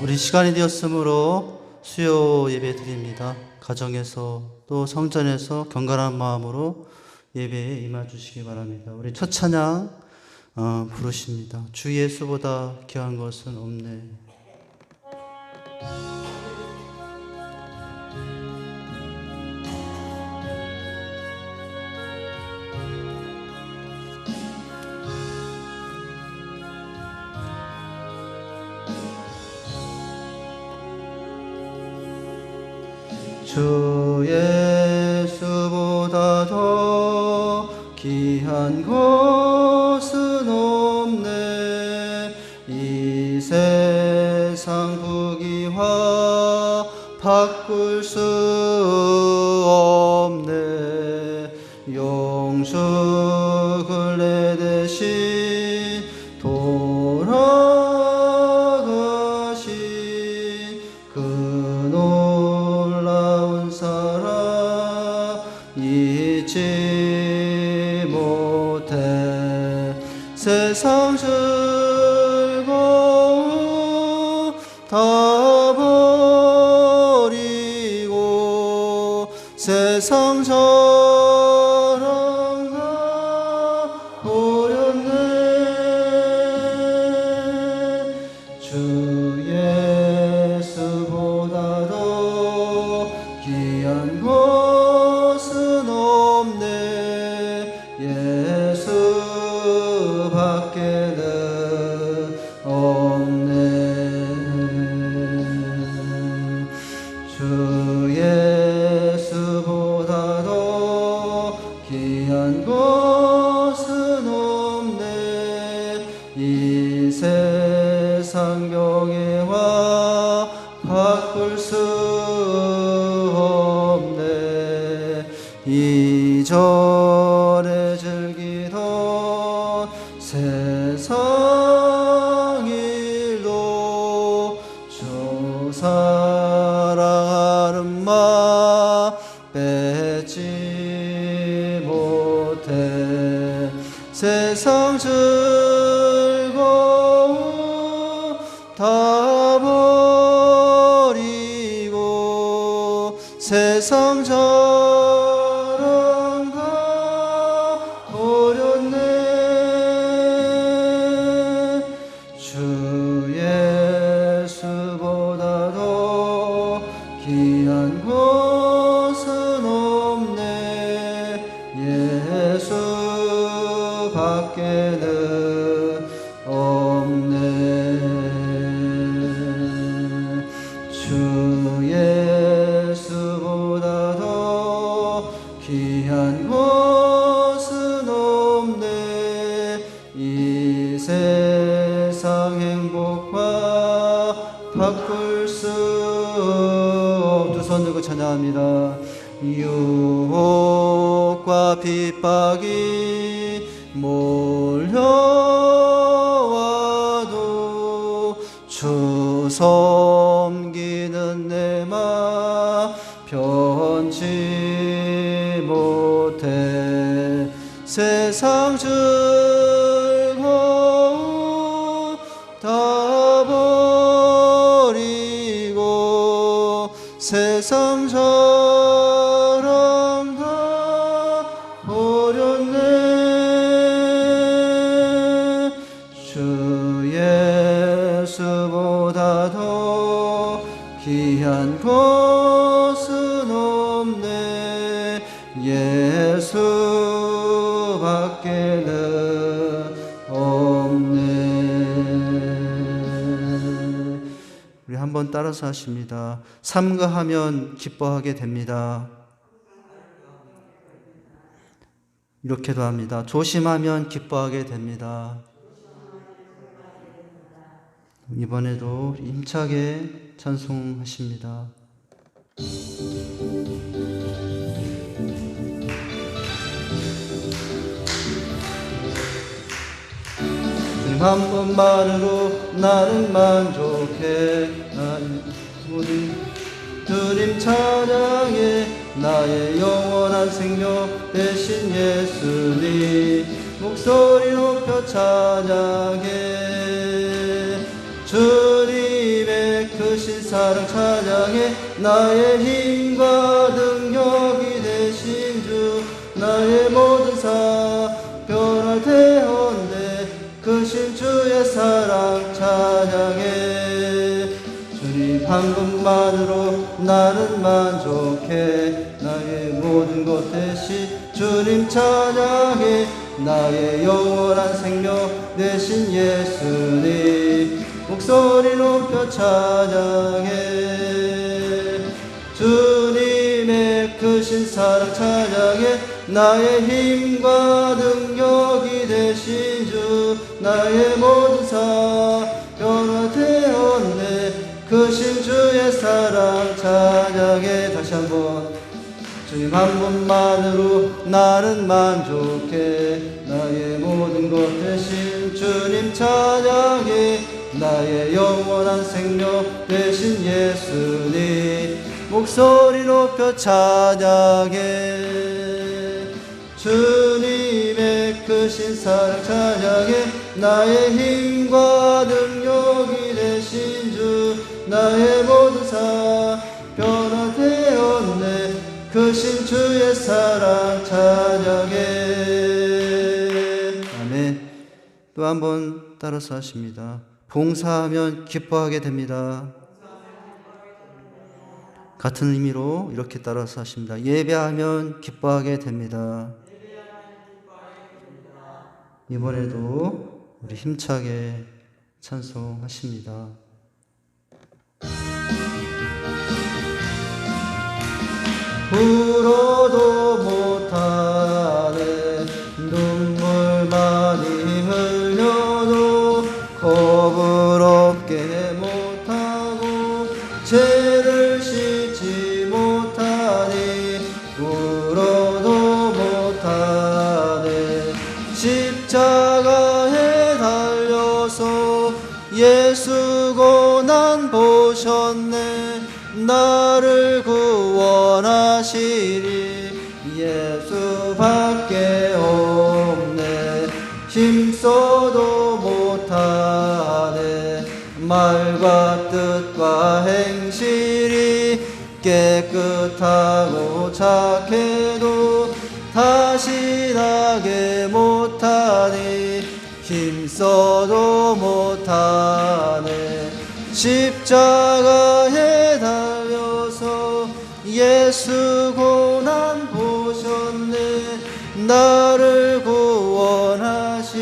우리 시간이 되었으므로 수요 예배 드립니다. 가정에서 또 성전에서 경건한 마음으로 예배에 임해 주시기 바랍니다. 우리 첫 찬양 부르십니다. 주 예수보다 귀한 것은 없네. 주 예수보다 더 귀한 것은 없네. 이 세상 부귀와 바꿀 수 없네. 용수 근래 대신 돌아가신 그 놀라운 사랑 잊지 못해. 세상 즐거움 다 버리고 세상 자랑 다 버렸네. 주 예수보다 더 귀한 것은 없네. 예수밖에는 없네. 주 예수보다 더 귀한 것은 없네. 이 세상 경애와 바꿀 수 없네. 이전에 즐기던 세상 일도 주 사랑하는 마음 뺏지 못해. 세상 즐거움 다 버리고 세상 자랑 다 버렸네. 주 예수보다 더 귀한 것은 없네. 예수밖에는 없네. 주 예수보다 더 귀한 것은 없네. 이 세상 행복과 바꿀 수 두 손 들고 찬양합니다. 유혹과 핍박이 몰려와도 주 섬기는 내 맘 변치 못해. 세상 즐거움 다 버리고 세상 자랑 다 버렸네. 주 예수보다 더 귀한 것은 없네. 예수밖에는 없네. 우리 한번 따라서 하십니다. 삼가하면 기뻐하게 됩니다. 이렇게도 합니다. 조심하면 기뻐하게 됩니다. 이번에도 힘차게 찬송하십니다. 주님 한 번만으로 나는 만족해. 우리 주님 찬양해. 나의 영원한 생명 되신 예수님 목소리 높여 찬양해. 주님의 사랑 찬양해. 나의 힘과 능력이 되신 주, 나의 모든 사별할 태원데 크신 주의 사랑 찬양해. 주님 한 분만으로 나는 만족해. 나의 모든 것 대신 주님 찬양해. 나의 영원한 생명 대신 예수님 목소리 높여 찬양해. 주님의 크신 사랑 찬양해. 나의 힘과 능력이 되신 주, 나의 모든 사별화 되었네. 크신 주의 사랑 찬양해. 다시 한번. 주님 한 분만으로 나는 만족해. 나의 모든 것 대신 주님 찬양해. 나의 영원한 생명 대신 예수님 목소리 높여 찬양해. 주님의 크신 사랑 찬양해. 나의 힘과 능력이 되신 주, 나의 모든 변화되었네. 크신 주의 사랑 찬양해. 아멘. 또 한 번 따라서 하십니다. 봉사하면 기뻐하게 됩니다. 같은 의미로 이렇게 따라서 하십니다. 예배하면 기뻐하게 됩니다. 이번에도 우리 힘차게 찬송하십니다. 울어도 못하네. 눈물 많이 흘려도 겁을 없게 못하고 죄를 씻지 못하니 울어도 못하네. 십자가에 달려서 예수 고난 보셨네. 나를 구원하시리 예수밖에 없네. 힘써도 못하네. 말과 뜻과 행실이 깨끗하고 착해도 다시 나게 못하니 힘써도 못하네. 십자가에 달려서 예수 고난 보셨네. 나를 구원하시리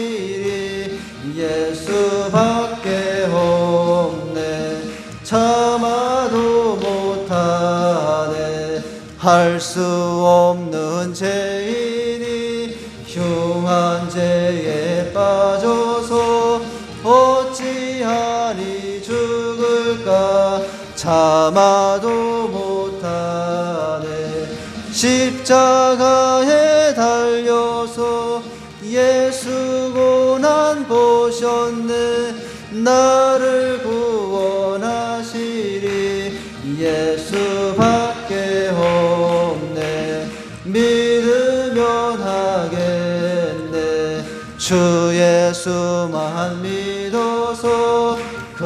예수밖에 없네. 참아도 못하네. 할 수 없는 죄인이 흉한 죄에 빠져서 어찌하리 죽을까. 참아도 못하네. 십자가에 달려서 예수 고난 보셨네. 나를 구원하시리 예수밖에 없네. 믿으면 하겠네. 주 예수만 믿어서 그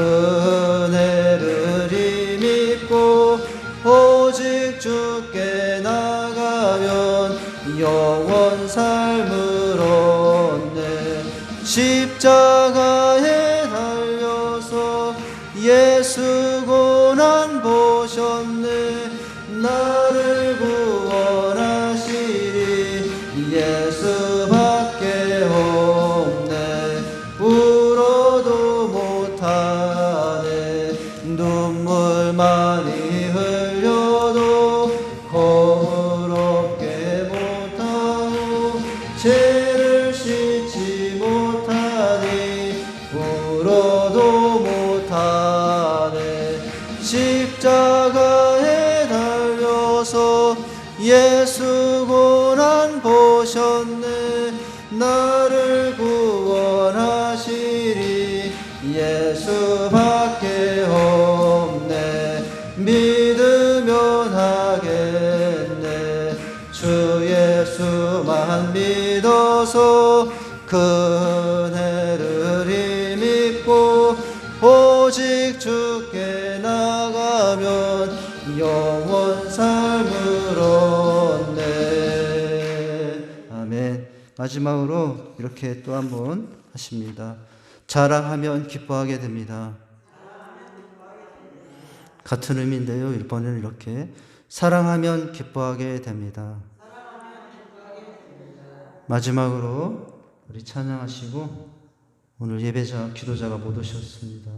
은혜를 힘입고 오직 주께 나가면 영원 삶을 얻네. 십자가에 달려서 예수 고난 보셨네. 나를 구원하시리 예수밖에 없네. 울어도 못하네. 눈물 많이 흘려도 거울 없게 못하고 죄를 씻지 못하니 울어도 못하네. 십자가에 달려서 예수 고난 보셨네. 나를 구원하시리 예수밖에 없네. 믿으면 하겠네. 주 예수만 믿어서 그 은혜를 힘입고 오직 주께 나가 들었네. 아멘. 마지막으로 이렇게 또 한번 하십니다. 자랑하면 기뻐하게 됩니다. 같은 의미인데요. 1번은 이렇게 사랑하면 기뻐하게 됩니다. 마지막으로 우리 찬양하시고 오늘 예배자, 기도자가 못 오셨습니다.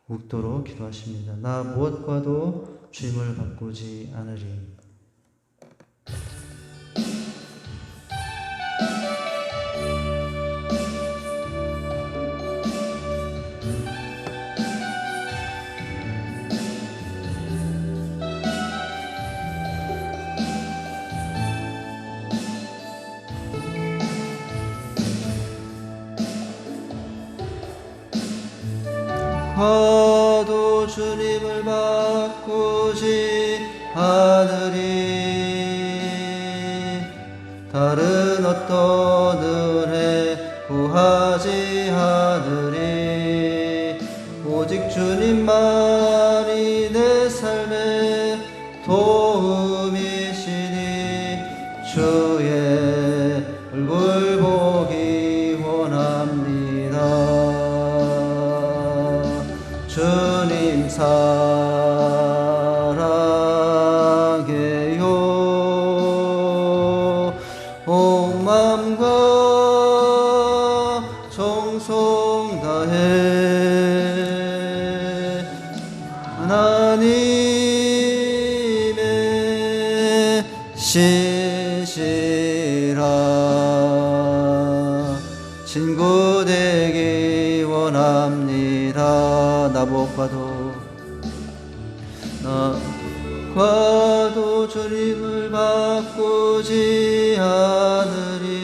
묵도록 기도하십니다. 나 무엇과도 주임을 바꾸지 않으리. 화도 주님을 바꾸지 않으리. 다른 어떤 은혜 구하지 않으리. 오직 주님만이 내 삶의 도움이시니 주의 얼굴 보기 원합니다. 주님 사랑해요. 온 마음과 정성 다해 하나님의 신실한 친구 되기 원합니다. 나과도 주님을 바꾸지 않으리.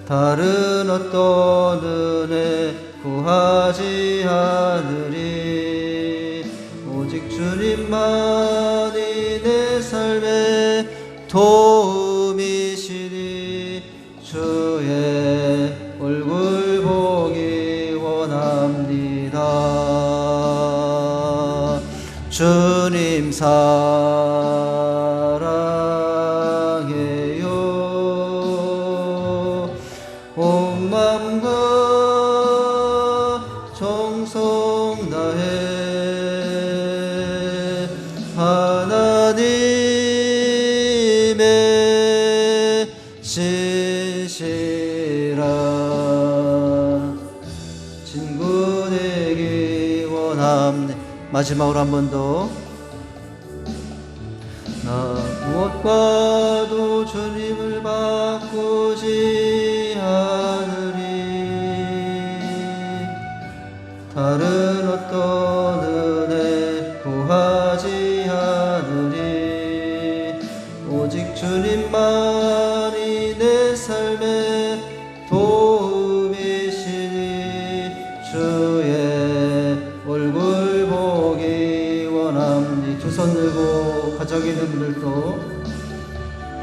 다른 어떤 은혜 구하지 않으리. 오직 주님만이 내 삶의 도움이시니 주의 얼굴 보기 원합니다. 주님 사랑해요. 온 마음과 정성 다해 하나님의 신실한 친구 되기 원합니다. 마지막으로 한 번 더. 나 무엇과도 주님을 바꾸지 않으리. 다른 어떤 은혜 구하지 않으리. 오직 주님만이 내 삶의 도움이시니 주의 얼굴 보기 원합니다. 두 손 들고 가정에 있는 분들도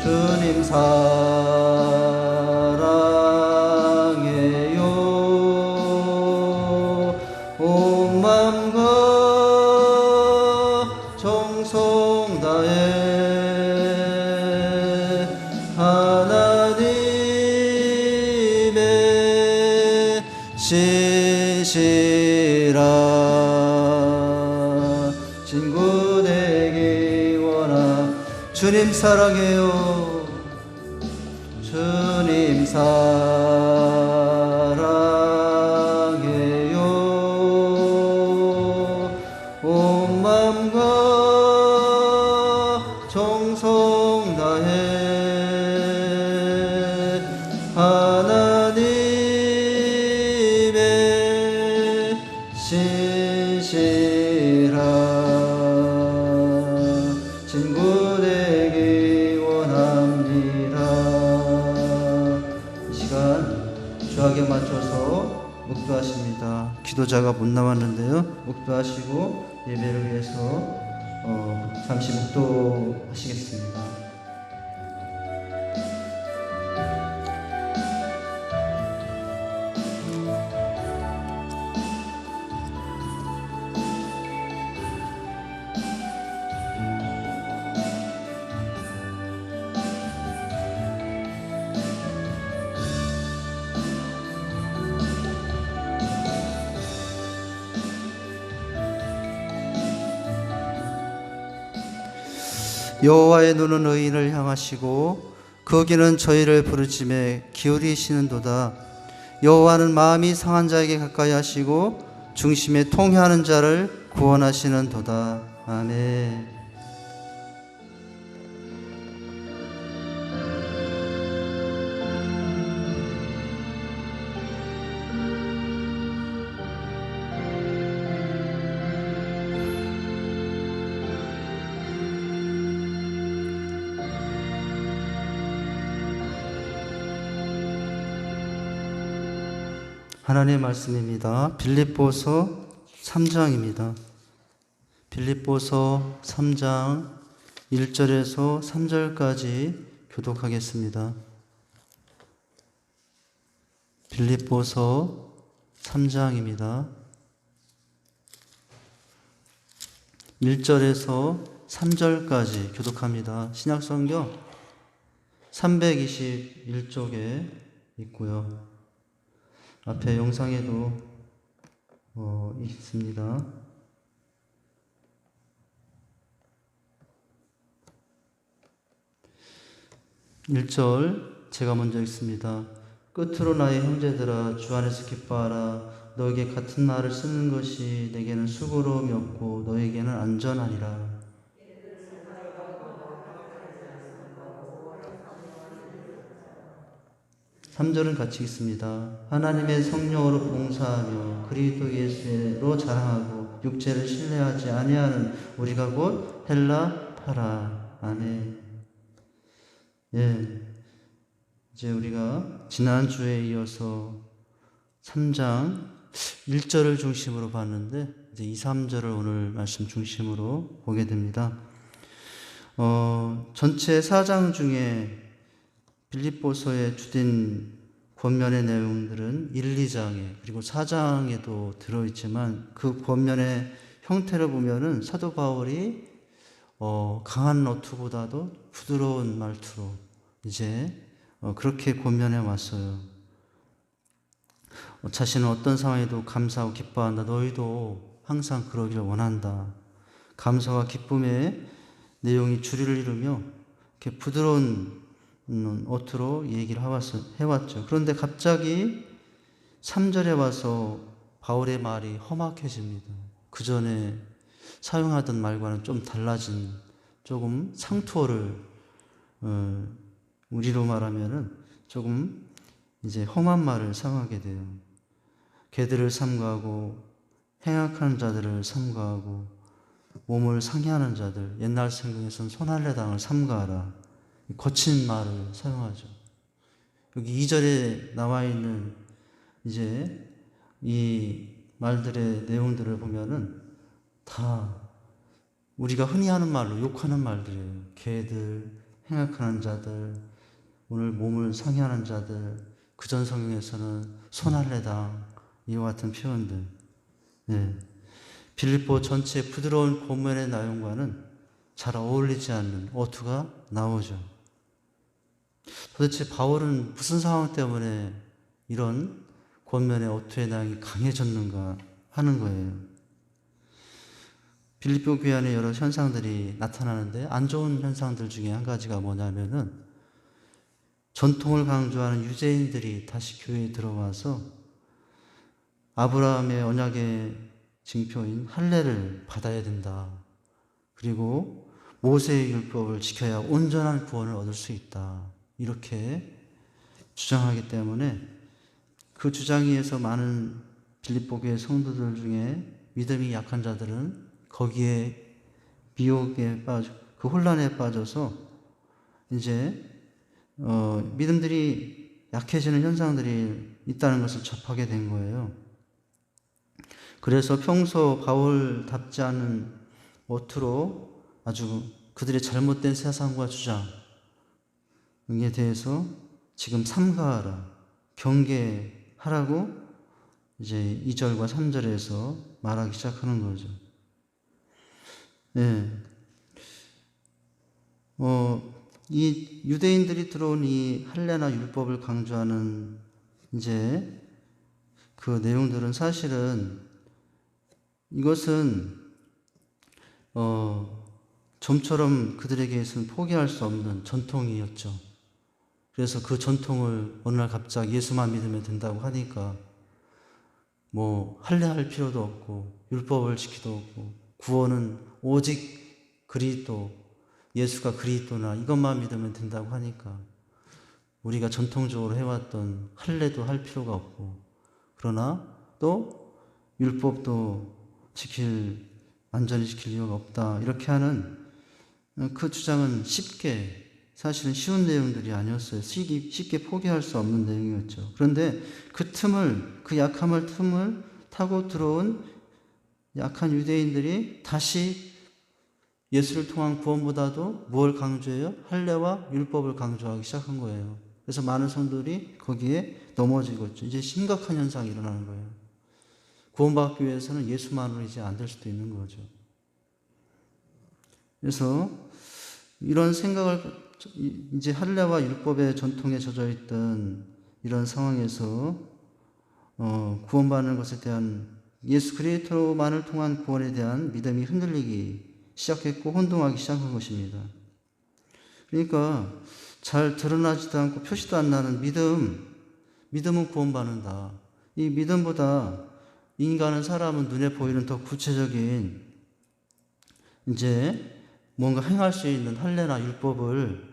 주님 사랑해요. 온 마음과 정성 다해 하나님의 신실한 친구 되기 원하. 주님 사랑해요. 주님 사랑해요. 온 마음과 정성 다해 하나님의 신실한 친구 되기 원합니다. 이 시간 주하게 맞춰서 묵도하십니다. 기도자가 못 나왔는데요. 묵도하시고 예배를 위해서 잠시 묵도하시겠습니다. 여호와의 눈은 의인을 향하시고 그 귀는 저희를 부르짖에 기울이시는도다. 여호와는 마음이 상한 자에게 가까이 하시고 중심에 통회하는 자를 구원하시는도다. 아멘. 하나님의 말씀입니다. 빌립보서 3장입니다. 빌립보서 3장 1절에서 3절까지 교독하겠습니다. 빌립보서 3장입니다. 1절에서 3절까지 교독합니다. 신약성경 321쪽에 있고요. 앞에 영상에도 있습니다. 1절 제가 먼저 읽습니다. 끝으로 나의 형제들아 주 안에서 기뻐하라. 너에게 같은 말을 쓰는 것이 내게는 수고로움이 없고 너에게는 안전하니라. 3절은 같이 읽습니다. 하나님의 성령으로 봉사하며 그리스도 예수로 자랑하고 육체를 신뢰하지 아니하는 우리가 곧 헬라 파라. 아멘. 예, 이제 우리가 지난주에 이어서 3장 1절을 중심으로 봤는데 이제 2, 3절을 오늘 말씀 중심으로 보게 됩니다. 전체 4장 중에 빌립보서의 주된 권면의 내용들은 1, 2장에 그리고 4장에도 들어있지만 그 권면의 형태를 보면은 사도 바울이 강한 어투보다도 부드러운 말투로 이제 그렇게 권면해 왔어요. 자신은 어떤 상황에도 감사하고 기뻐한다. 너희도 항상 그러기를 원한다. 감사와 기쁨의 내용이 주류를 이루며 이렇게 부드러운 어투로 얘기를 해왔죠. 그런데 갑자기 3절에 와서 바울의 말이 험악해집니다. 그 전에 사용하던 말과는 좀 달라진 조금 상투어를 우리로 말하면은 조금 이제 험한 말을 사용하게 돼요. 개들을 삼가하고 행악하는 자들을 삼가하고 몸을 상해하는 자들, 옛날 성경에서는 손할례당을 삼가하라. 거친 말을 사용하죠. 여기 2절에 나와 있는 이제 이 말들의 내용들을 보면은 다 우리가 흔히 하는 말로 욕하는 말들이에요. 개들, 행악하는 자들, 오늘 몸을 상해하는 자들, 그전 성경에서는 손할례당 이와 같은 표현들. 네. 빌립보 전체 부드러운 본문의 내용과는 잘 어울리지 않는 어투가 나오죠. 도대체 바울은 무슨 상황 때문에 이런 권면의 어투의 내용이 강해졌는가 하는 거예요. 빌립보 교회 안에 여러 현상들이 나타나는데 안 좋은 현상들 중에 한 가지가 뭐냐면은 전통을 강조하는 유대인들이 다시 교회에 들어와서 아브라함의 언약의 징표인 할례를 받아야 된다. 그리고 모세의 율법을 지켜야 온전한 구원을 얻을 수 있다. 이렇게 주장하기 때문에 그 주장에 의해서 많은 빌립보 교회 성도들 중에 믿음이 약한 자들은 거기에 미혹에 빠져 그 혼란에 빠져서 이제 믿음들이 약해지는 현상들이 있다는 것을 접하게 된 거예요. 그래서 평소 바울답지 않은 어투로 아주 그들의 잘못된 세상과 주장에 대해서 지금 삼가하라, 경계하라고 이제 2절과 3절에서 말하기 시작하는 거죠. 예. 이 유대인들이 들어온 이 할례나 율법을 강조하는 이제 그 내용들은 사실은 이것은 좀처럼 그들에게서는 포기할 수 없는 전통이었죠. 그래서 그 전통을 어느 날 갑자기 예수만 믿으면 된다고 하니까 뭐 할례할 필요도 없고 율법을 지키도 없고 구원은 오직 그리스도, 예수가 그리스도나 이것만 믿으면 된다고 하니까 우리가 전통적으로 해왔던 할례도 할 필요가 없고, 그러나 또 율법도 완전히 지킬 이유가 없다, 이렇게 하는 그 주장은 사실은 쉬운 내용들이 아니었어요. 쉽게 포기할 수 없는 내용이었죠. 그런데 그 약함을 틈을 타고 들어온 약한 유대인들이 다시 예수를 통한 구원보다도 뭘 강조해요? 할례와 율법을 강조하기 시작한 거예요. 그래서 많은 성도들이 거기에 넘어지고 있죠. 이제 심각한 현상이 일어나는 거예요. 구원받기 위해서는 예수만으로 이제 안 될 수도 있는 거죠. 그래서 이런 생각을, 이제 할례와 율법의 전통에 젖어 있던 이런 상황에서 구원받는 것에 대한 예수 그리스도만을 통한 구원에 대한 믿음이 흔들리기 시작했고 혼동하기 시작한 것입니다. 그러니까 잘 드러나지도 않고 표시도 안 나는 믿음은 구원받는다. 이 믿음보다 사람은 눈에 보이는 더 구체적인 이제 뭔가 행할 수 있는 할례나 율법을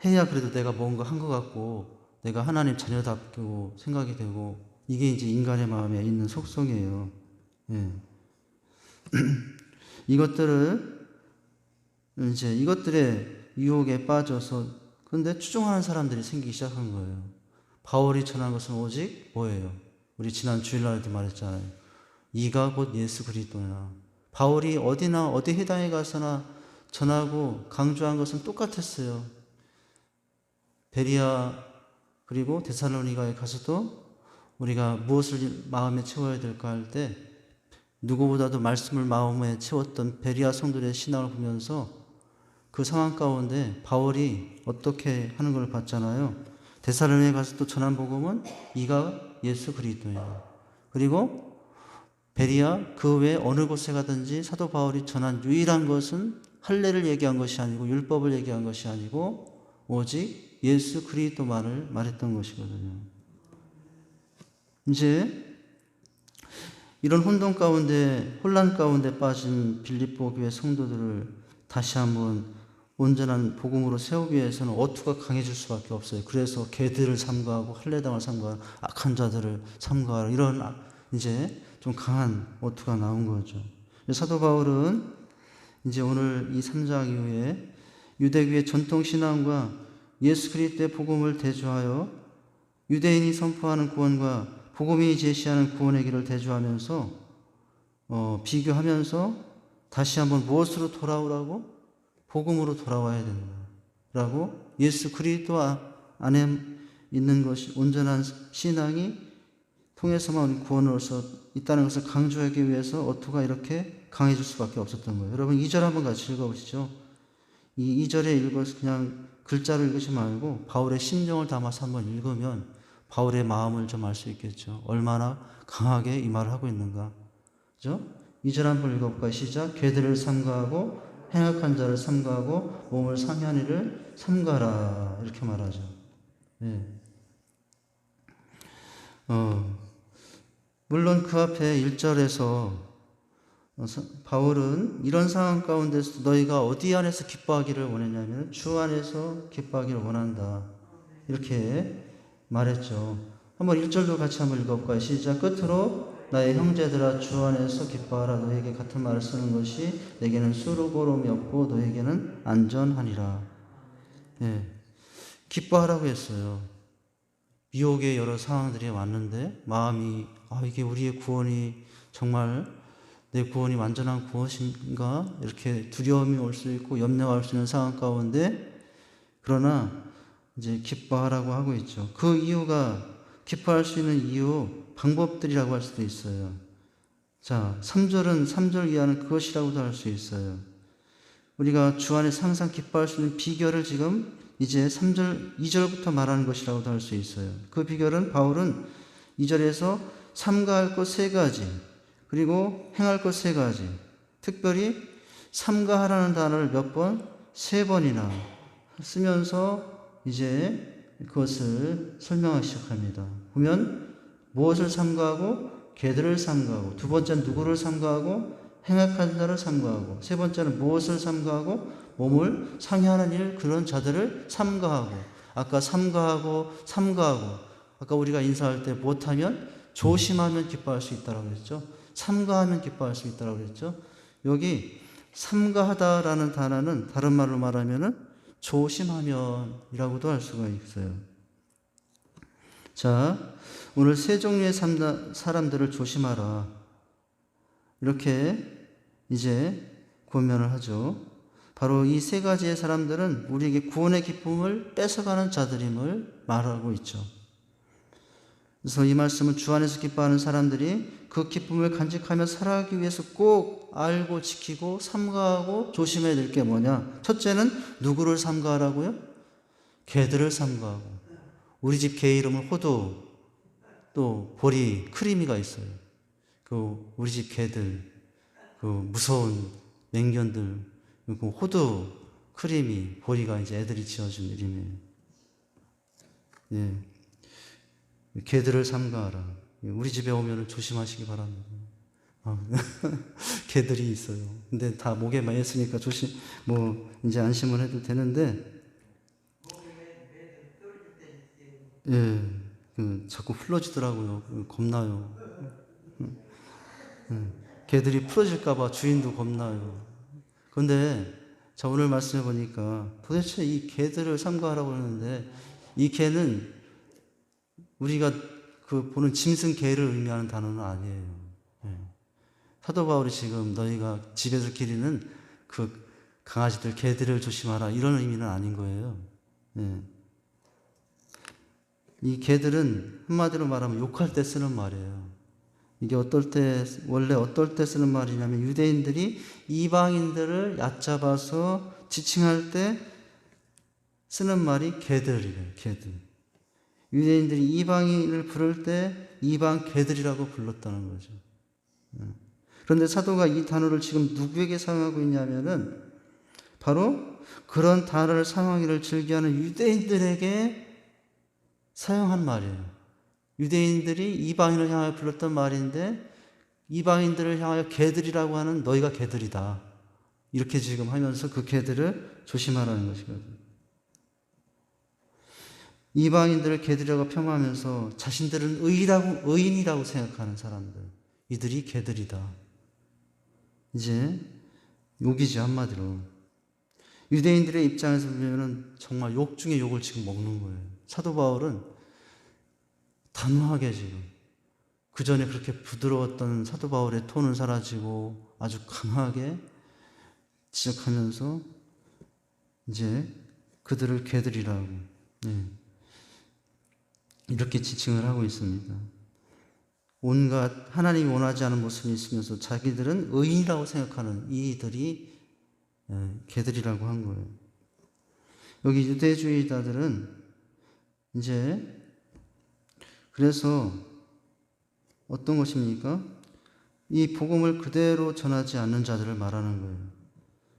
해야 그래도 내가 뭔가 한 것 같고 내가 하나님 자녀답고 생각이 되고, 이게 이제 인간의 마음에 있는 속성이에요. 예. 이것들의 유혹에 빠져서, 근데 추종하는 사람들이 생기기 시작한 거예요. 바울이 전한 것은 오직 뭐예요? 우리 지난 주일날에도 말했잖아요. 이가 곧 예수 그리스도나. 바울이 어디나 어디 회당에 가서나 전하고 강조한 것은 똑같았어요. 베리아 그리고 데살로니가에 가서도 우리가 무엇을 마음에 채워야 될까 할 때 누구보다도 말씀을 마음에 채웠던 베리아 성도들의 신앙을 보면서 그 상황 가운데 바울이 어떻게 하는 걸 봤잖아요. 데살로니가에 가서 또 전한 복음은 이가 예수 그리스도예요. 그리고 베리아 그 외 어느 곳에 가든지 사도 바울이 전한 유일한 것은 할례를 얘기한 것이 아니고 율법을 얘기한 것이 아니고 오직 예수 그리스도만을 말했던 것이거든요. 이제 이런 혼란 가운데 빠진 빌립보 교회 성도들을 다시 한번 온전한 복음으로 세우기 위해서는 어투가 강해질 수밖에 없어요. 그래서 개들을 삼가하고 할례당을 삼가하고 악한 자들을 삼가하라, 이런 이제 좀 강한 어투가 나온 거죠. 사도 바울은 이제 오늘 이 3장 이후에 유대교의 전통신앙과 예수 그리스도의 복음을 대조하여 유대인이 선포하는 구원과 복음이 제시하는 구원의 길을 대조하면서 비교하면서 다시 한번 무엇으로 돌아오라고? 복음으로 돌아와야 된다라고, 예수 그리스도 안에 있는 것이 온전한 신앙이 통해서만 구원을 얻을 있다는 것을 강조하기 위해서 어투가 이렇게 강해질 수밖에 없었던 거예요. 여러분 2절 한번 같이 읽어보시죠. 이 2절에 읽어서 그냥 글자를 읽으지 말고 바울의 심정을 담아서 한번 읽으면 바울의 마음을 좀 알 수 있겠죠. 얼마나 강하게 이 말을 하고 있는가. 그죠? 2절 한번 읽어볼까요? 시작. 괴들을 삼가하고 행악한 자를 삼가하고 몸을 상한 이를 삼가라, 이렇게 말하죠. 네. 물론 그 앞에 1절에서 바울은 이런 상황 가운데서 너희가 어디 안에서 기뻐하기를 원했냐면 주 안에서 기뻐하기를 원한다, 이렇게 말했죠. 한번 1절도 같이 한번 읽어볼까요? 시작. 끝으로 나의 형제들아 주 안에서 기뻐하라. 너에게 같은 말을 쓰는 것이 내게는 수고로움이 없고 너에게는 안전하니라. 예, 기뻐하라고 했어요. 미혹의 여러 상황들이 왔는데 마음이 이게 우리의 구원이 정말 내 구원이 완전한 구원인가? 이렇게 두려움이 올 수 있고 염려가 올 수 있는 상황 가운데, 그러나 이제 기뻐하라고 하고 있죠. 그 이유가, 기뻐할 수 있는 이유, 방법들이라고 할 수도 있어요. 자, 3절은 3절 이하는 그것이라고도 할 수 있어요. 우리가 주 안에서 항상 기뻐할 수 있는 비결을 지금 이제 3절, 2절부터 말하는 것이라고도 할 수 있어요. 그 비결은 바울은 2절에서 삼가할 것 3가지, 그리고 행할 것 3가지, 특별히 삼가하라는 단어를 몇 번? 3번이나 쓰면서 이제 그것을 설명하기 시작합니다. 보면 무엇을 삼가하고 개들을 삼가하고, 두 번째는 누구를 삼가하고 행악한 자를 삼가하고, 세 번째는 무엇을 삼가하고 몸을 상해하는 일 그런 자들을 삼가하고, 아까 삼가하고 아까 우리가 인사할 때 무엇하면 조심하면 기뻐할 수 있다고 그랬죠. 삼가하면 기뻐할 수 있다고 그랬죠. 여기 삼가하다라는 단어는 다른 말로 말하면은 조심하면이라고도 할 수가 있어요. 자, 오늘 세 종류의 사람들을 조심하라. 이렇게 이제 권면을 하죠. 바로 이 세 가지의 사람들은 우리에게 구원의 기쁨을 뺏어가는 자들임을 말하고 있죠. 그래서 이 말씀은 주 안에서 기뻐하는 사람들이 그 기쁨을 간직하며 살아가기 위해서 꼭 알고 지키고 삼가하고 조심해야 될 게 뭐냐? 첫째는 누구를 삼가하라고요? 개들을 삼가하고. 우리 집 개 이름은 호두, 또 보리, 크리미가 있어요. 그 우리 집 개들, 그 무서운 맹견들, 그 호두, 크리미, 보리가 이제 애들이 지어준 이름이에요. 예. 개들을 삼가하라. 우리 집에 오면 조심하시기 바랍니다. 개들이 있어요. 근데 다 목에 많이 했으니까 이제 안심을 해도 되는데, 예, 자꾸 풀러지더라고요. 겁나요. 개들이 풀어질까봐 주인도 겁나요. 그런데, 자, 오늘 말씀해 보니까 도대체 이 개들을 삼가하라고 하는데, 이 개는 우리가 보는 짐승 개를 의미하는 단어는 아니에요. 예. 사도 바울이 지금 너희가 집에서 기르는 그 강아지들, 개들을 조심하라 이런 의미는 아닌 거예요. 예. 이 개들은 한마디로 말하면 욕할 때 쓰는 말이에요. 이게 원래 어떨 때 쓰는 말이냐면 유대인들이 이방인들을 얕잡아서 지칭할 때 쓰는 말이 개들이래요. 개들. 유대인들이 이방인을 부를 때 이방 개들이라고 불렀다는 거죠. 그런데 사도가 이 단어를 지금 누구에게 사용하고 있냐면은 바로 그런 단어를 사용하기를 즐겨하는 유대인들에게 사용한 말이에요. 유대인들이 이방인을 향하여 불렀던 말인데 이방인들을 향하여 개들이라고 하는 너희가 개들이다. 이렇게 지금 하면서 그 개들을 조심하라는 것이거든요. 이방인들을 개들이라고 폄하하면서 자신들은 의인이라고 생각하는 사람들, 이들이 개들이다. 이제 욕이지 한마디로. 유대인들의 입장에서 보면 정말 욕 중에 욕을 지금 먹는 거예요. 사도 바울은 단호하게 지금 그 전에 그렇게 부드러웠던 사도 바울의 톤은 사라지고 아주 강하게 지적하면서 이제 그들을 개들이라고 이렇게 지칭을 하고 있습니다. 온갖 하나님이 원하지 않은 모습이 있으면서 자기들은 의인이라고 생각하는 이들이 개들이라고 한 거예요. 여기 유대주의자들은 이제 그래서 어떤 것입니까? 이 복음을 그대로 전하지 않는 자들을 말하는 거예요.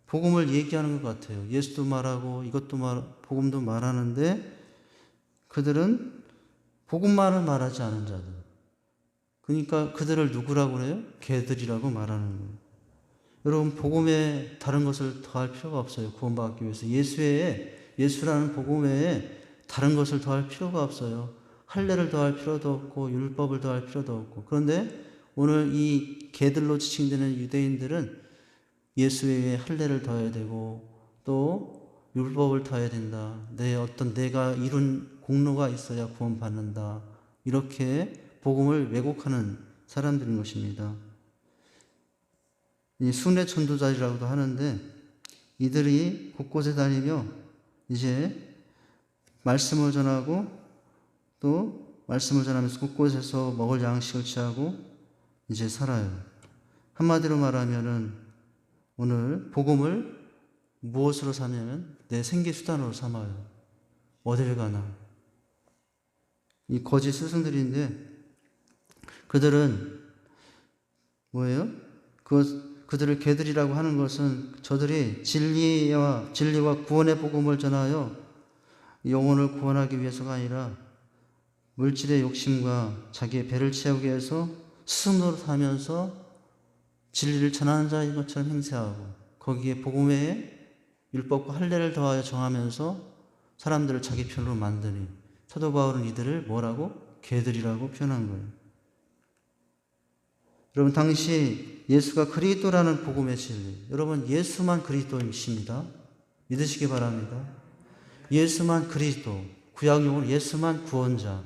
복음을 얘기하는 것 같아요. 예수도 말하고 복음도 말하는데 그들은 복음만을 말하지 않은 자들. 그러니까 그들을 누구라고 그래요? 개들이라고 말하는 거예요. 여러분, 복음에 다른 것을 더할 필요가 없어요. 구원받기 위해서. 예수라는 복음 외에 다른 것을 더할 필요가 없어요. 할례를 더할 필요도 없고 율법을 더할 필요도 없고. 그런데 오늘 이 개들로 지칭되는 유대인들은 예수 외에 할례를 더해야 되고 또 율법을 더해야 된다. 내가 이룬 공로가 있어야 구원받는다. 이렇게 복음을 왜곡하는 사람들인 것입니다. 이 순회 전도자리라고도 하는데 이들이 곳곳에 다니며 이제 말씀을 전하고 또 말씀을 전하면서 곳곳에서 먹을 양식을 취하고 이제 살아요. 한마디로 말하면은 오늘 복음을 무엇으로 삼냐면 내 생계 수단으로 삼아요. 어딜 가나. 이 거짓 스승들인데 그들은 뭐예요? 그들을 개들이라고 하는 것은 저들이 진리와 구원의 복음을 전하여 영혼을 구원하기 위해서가 아니라 물질의 욕심과 자기의 배를 채우기 위해서 스스로 사면서 진리를 전하는 자인 것처럼 행세하고 거기에 복음의 율법과 할례를 더하여 정하면서 사람들을 자기 편으로 만드니 사도 바울은 이들을 뭐라고? 개들이라고 표현한 거예요. 여러분, 당시 예수가 그리스도라는 복음의 진리, 여러분 예수만 그리스도이십니다. 믿으시기 바랍니다. 예수만 그리스도, 구약용어로 예수만 구원자,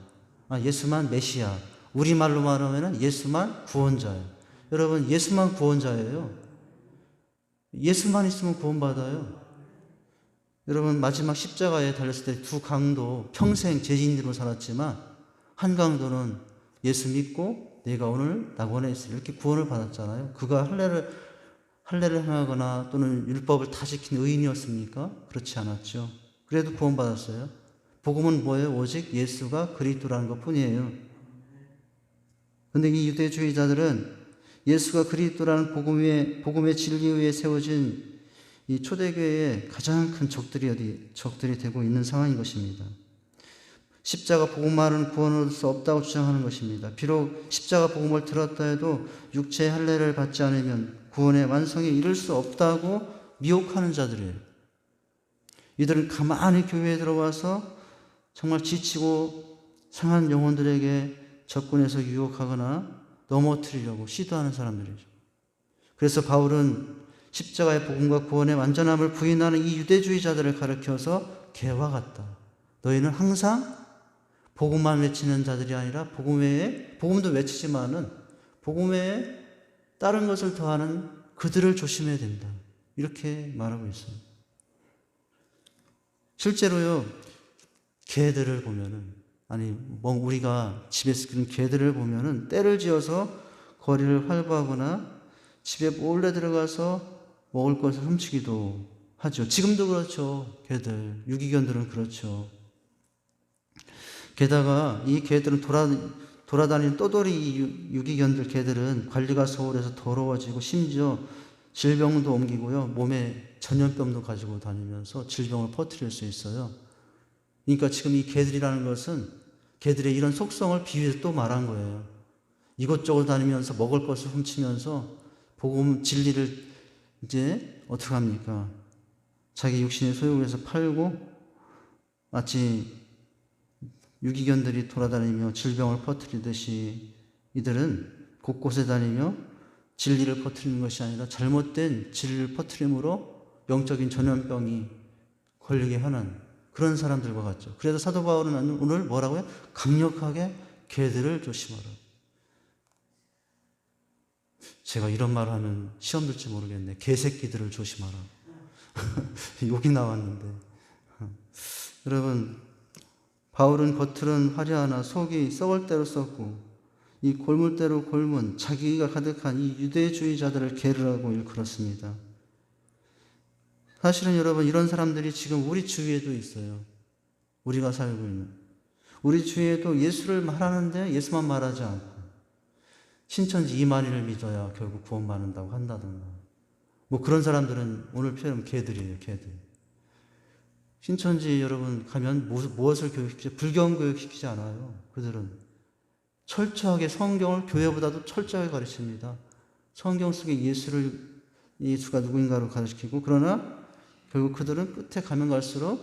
예수만 메시아, 우리말로 말하면 예수만 구원자예요. 여러분, 예수만 구원자예요. 예수만 있으면 구원받아요. 여러분, 마지막 십자가에 달렸을 때 두 강도 평생 죄인으로 살았지만 한 강도는 예수 믿고 내가 오늘 낙원에 있으리 이렇게 구원을 받았잖아요. 그가 할례를 행하거나 또는 율법을 다 지킨 의인이었습니까? 그렇지 않았죠. 그래도 구원받았어요. 복음은 뭐예요? 오직 예수가 그리스도라는 것 뿐이에요. 그런데 이 유대주의자들은 예수가 그리스도라는 복음의 진리 위에 세워진 이 초대교회의 가장 큰 적들이 되고 있는 상황인 것입니다. 십자가 복음만은 구원을 얻을 수 없다고 주장하는 것입니다. 비록 십자가 복음을 들었다 해도 육체의 할례를 받지 않으면 구원의 완성에 이를 수 없다고 미혹하는 자들이에요. 이들은 가만히 교회에 들어와서 정말 지치고 상한 영혼들에게 접근해서 유혹하거나 넘어뜨리려고 시도하는 사람들이죠. 그래서 바울은 십자가의 복음과 구원의 완전함을 부인하는 이 유대주의자들을 가르쳐서 개와 같다. 너희는 항상 복음만 외치는 자들이 아니라 복음 외에, 복음도 외치지만은 복음 외에 다른 것을 더하는 그들을 조심해야 된다. 이렇게 말하고 있어요. 실제로요, 개들을 보면은, 우리가 집에서 키우는 개들을 보면은 때를 지어서 거리를 활보하거나 집에 몰래 들어가서 먹을 것을 훔치기도 하죠. 지금도 그렇죠. 개들, 유기견들은 그렇죠. 게다가 이 개들은 돌아다니는 떠돌이 유기견들 개들은 관리가 소홀해서 더러워지고 심지어 질병도 옮기고요. 몸에 전염병도 가지고 다니면서 질병을 퍼뜨릴 수 있어요. 그러니까 지금 이 개들이라는 것은 개들의 이런 속성을 비유해서 또 말한 거예요. 이것저것 다니면서 먹을 것을 훔치면서 복음 진리를 이제 어떻게 합니까? 자기 육신의 소욕을 해서 팔고 마치 유기견들이 돌아다니며 질병을 퍼뜨리듯이 이들은 곳곳에 다니며 진리를 퍼뜨리는 것이 아니라 잘못된 진리를 퍼뜨림으로 영적인 전염병이 걸리게 하는 그런 사람들과 같죠. 그래서 사도 바울은 오늘 뭐라고요? 강력하게 개들을 조심하라. 제가 이런 말을 하면 시험 들지 모르겠네. 개새끼들을 조심하라. 욕이 나왔는데. 여러분, 바울은 겉으로는 화려하나 속이 썩을 대로 썩고 이 골물대로 골문 자기가 가득한 이 유대주의자들을 게으르라고 일컬었습니다. 사실은 여러분, 이런 사람들이 지금 우리 주위에도 있어요. 우리가 살고 있는 우리 주위에도 예수를 말하는데 예수만 말하지 않고 신천지 이만희를 믿어야 결국 구원받는다고 한다든가 뭐 그런 사람들은 오늘 표현하면 개들이에요. 개들. 신천지 여러분 가면 무엇을 교육시키죠? 불경 교육시키지 않아요. 그들은 철저하게 성경을 교회보다도 철저하게 가르칩니다. 성경 속에 예수가 누구인가를 가르치고, 그러나 결국 그들은 끝에 가면 갈수록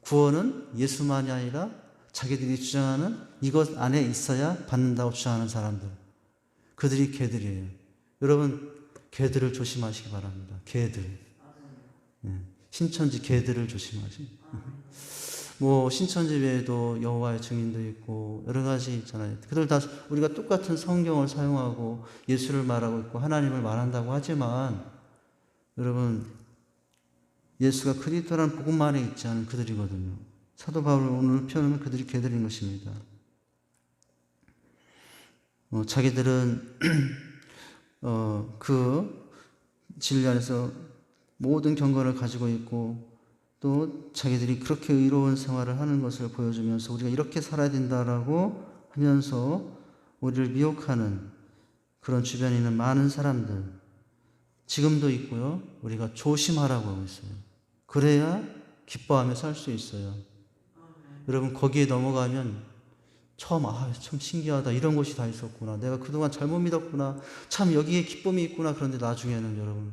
구원은 예수만이 아니라 자기들이 주장하는 이것 안에 있어야 받는다고 주장하는 사람들. 그들이 개들이에요. 여러분, 개들을 조심하시기 바랍니다. 개들. 신천지 개들을 조심하시. 뭐 신천지 외에도 여호와의 증인도 있고 여러 가지 있잖아요. 그들 다 우리가 똑같은 성경을 사용하고 예수를 말하고 있고 하나님을 말한다고 하지만 여러분, 예수가 그리스도라는 복음만에 있지 않은 그들이거든요. 사도 바울을 오늘 표현하면 그들이 개들인 것입니다. 자기들은 그 진리 안에서 모든 경건을 가지고 있고 또 자기들이 그렇게 의로운 생활을 하는 것을 보여주면서 우리가 이렇게 살아야 된다라고 하면서 우리를 미혹하는 그런 주변에 있는 많은 사람들, 지금도 있고요. 우리가 조심하라고 하고 있어요. 그래야 기뻐하며 살 수 있어요. 여러분 거기에 넘어가면 처음 참 신기하다. 이런 곳이 다 있었구나. 내가 그동안 잘못 믿었구나. 참 여기에 기쁨이 있구나. 그런데 나중에는 여러분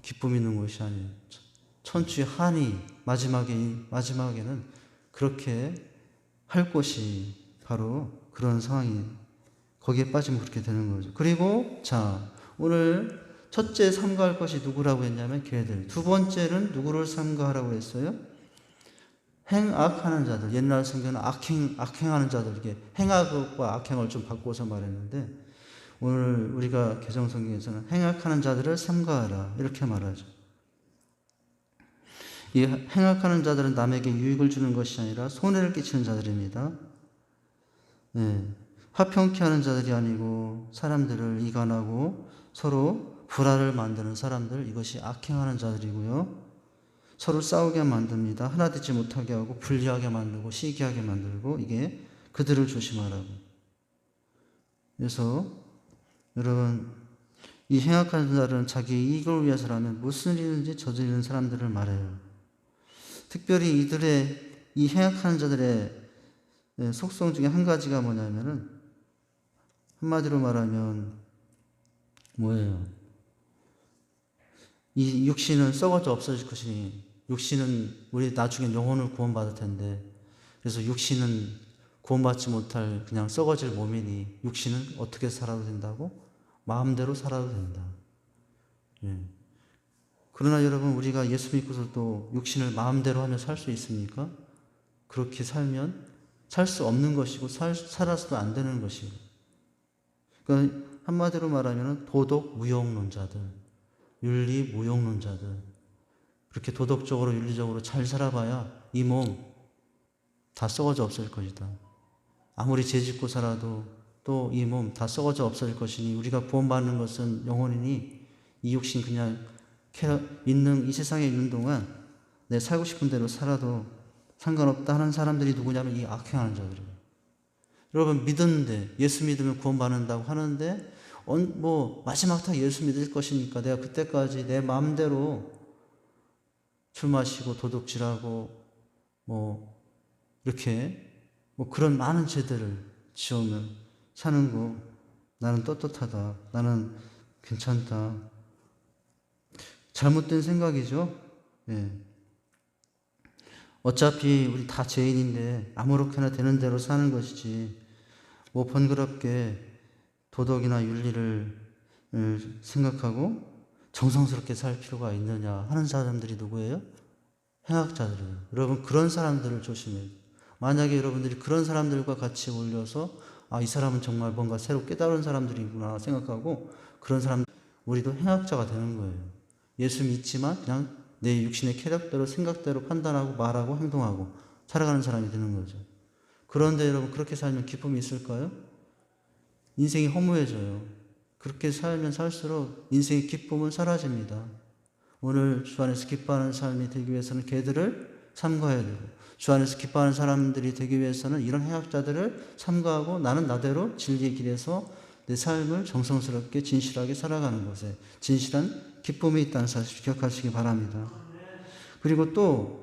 기쁨 있는 곳이 아니에요. 천추의 한이 마지막에는 그렇게 할 곳이 바로 그런 상황이 거기에 빠지면 그렇게 되는 거죠. 그리고 자 오늘 첫째 삼가할 것이 누구라고 했냐면 걔들. 두 번째는 누구를 삼가하라고 했어요? 행악하는 자들. 옛날 성경은 악행하는 자들. 이게 행악과 악행을 좀 바꿔서 말했는데 오늘 우리가 개정 성경에서는 행악하는 자들을 삼가하라 이렇게 말하죠. 이 행악하는 자들은 남에게 유익을 주는 것이 아니라 손해를 끼치는 자들입니다. 네. 화평케 하는 자들이 아니고 사람들을 이간하고 서로 불화를 만드는 사람들, 이것이 악행하는 자들이고요. 서로 싸우게 만듭니다. 하나 되지 못하게 하고 분리하게 만들고 시기하게 만들고 이게 그들을 조심하라고. 그래서 여러분 이 행악하는 자들은 자기의 이익을 위해서라면 무슨 일인지 저지르는 사람들을 말해요. 특별히 이 행악하는 자들의 속성 중에 한 가지가 뭐냐면은 한마디로 말하면 뭐예요? 이 육신은 썩어져 없어질 것이니 육신은 우리 나중에 영혼을 구원받을 텐데 그래서 육신은 구원받지 못할 그냥 썩어질 몸이니 육신은 어떻게 살아도 된다고? 마음대로 살아도 된다. 예. 그러나 여러분 우리가 예수 믿고서 또 육신을 마음대로 하며 살 수 있습니까? 그렇게 살면 살 수 없는 것이고 살아서도 안 되는 것이고 그러니까 한마디로 말하면 도덕 무용론자들 윤리 무용론자들 그렇게 도덕적으로 윤리적으로 잘 살아봐야 이 몸 다 썩어져 없어질 것이다. 아무리 죄짓고 살아도 또 이 몸 다 썩어져 없어질 것이니 우리가 구원받는 것은 영혼이니 이 육신 그냥 이 세상에 있는 동안 내 살고 싶은 대로 살아도 상관없다 하는 사람들이 누구냐면 이 악행하는 자들이에요. 여러분 믿었는데 예수 믿으면 구원받는다고 하는데 뭐 마지막 다 예수 믿을 것이니까 내가 그때까지 내 마음대로 술 마시고 도둑질하고 뭐 이렇게 뭐 그런 많은 죄들을 지으며 사는 거 나는 떳떳하다. 나는 괜찮다. 잘못된 생각이죠. 예. 어차피 우리 다 죄인인데 아무렇게나 되는 대로 사는 것이지 뭐 번거롭게 도덕이나 윤리를 생각하고 정성스럽게 살 필요가 있느냐 하는 사람들이 누구예요? 행악자들이에요. 여러분 그런 사람들을 조심해요. 만약에 여러분들이 그런 사람들과 같이 어울려서 이 사람은 정말 뭔가 새로 깨달은 사람들이구나 생각하고 그런 사람 우리도 행악자가 되는 거예요. 예수 믿지만 그냥 내 육신의 쾌락대로 생각대로 판단하고 말하고 행동하고 살아가는 사람이 되는 거죠. 그런데 여러분 그렇게 살면 기쁨이 있을까요? 인생이 허무해져요. 그렇게 살면 살수록 인생의 기쁨은 사라집니다. 오늘 주 안에서 기뻐하는 삶이 되기 위해서는 걔들을 삼가해야 되고 주 안에서 기뻐하는 사람들이 되기 위해서는 이런 행악자들을 삼가하고 나는 나대로 진리의 길에서 내 삶을 정성스럽게 진실하게 살아가는 것에 진실한 기쁨이 있다는 사실 기억하시기 바랍니다. 그리고 또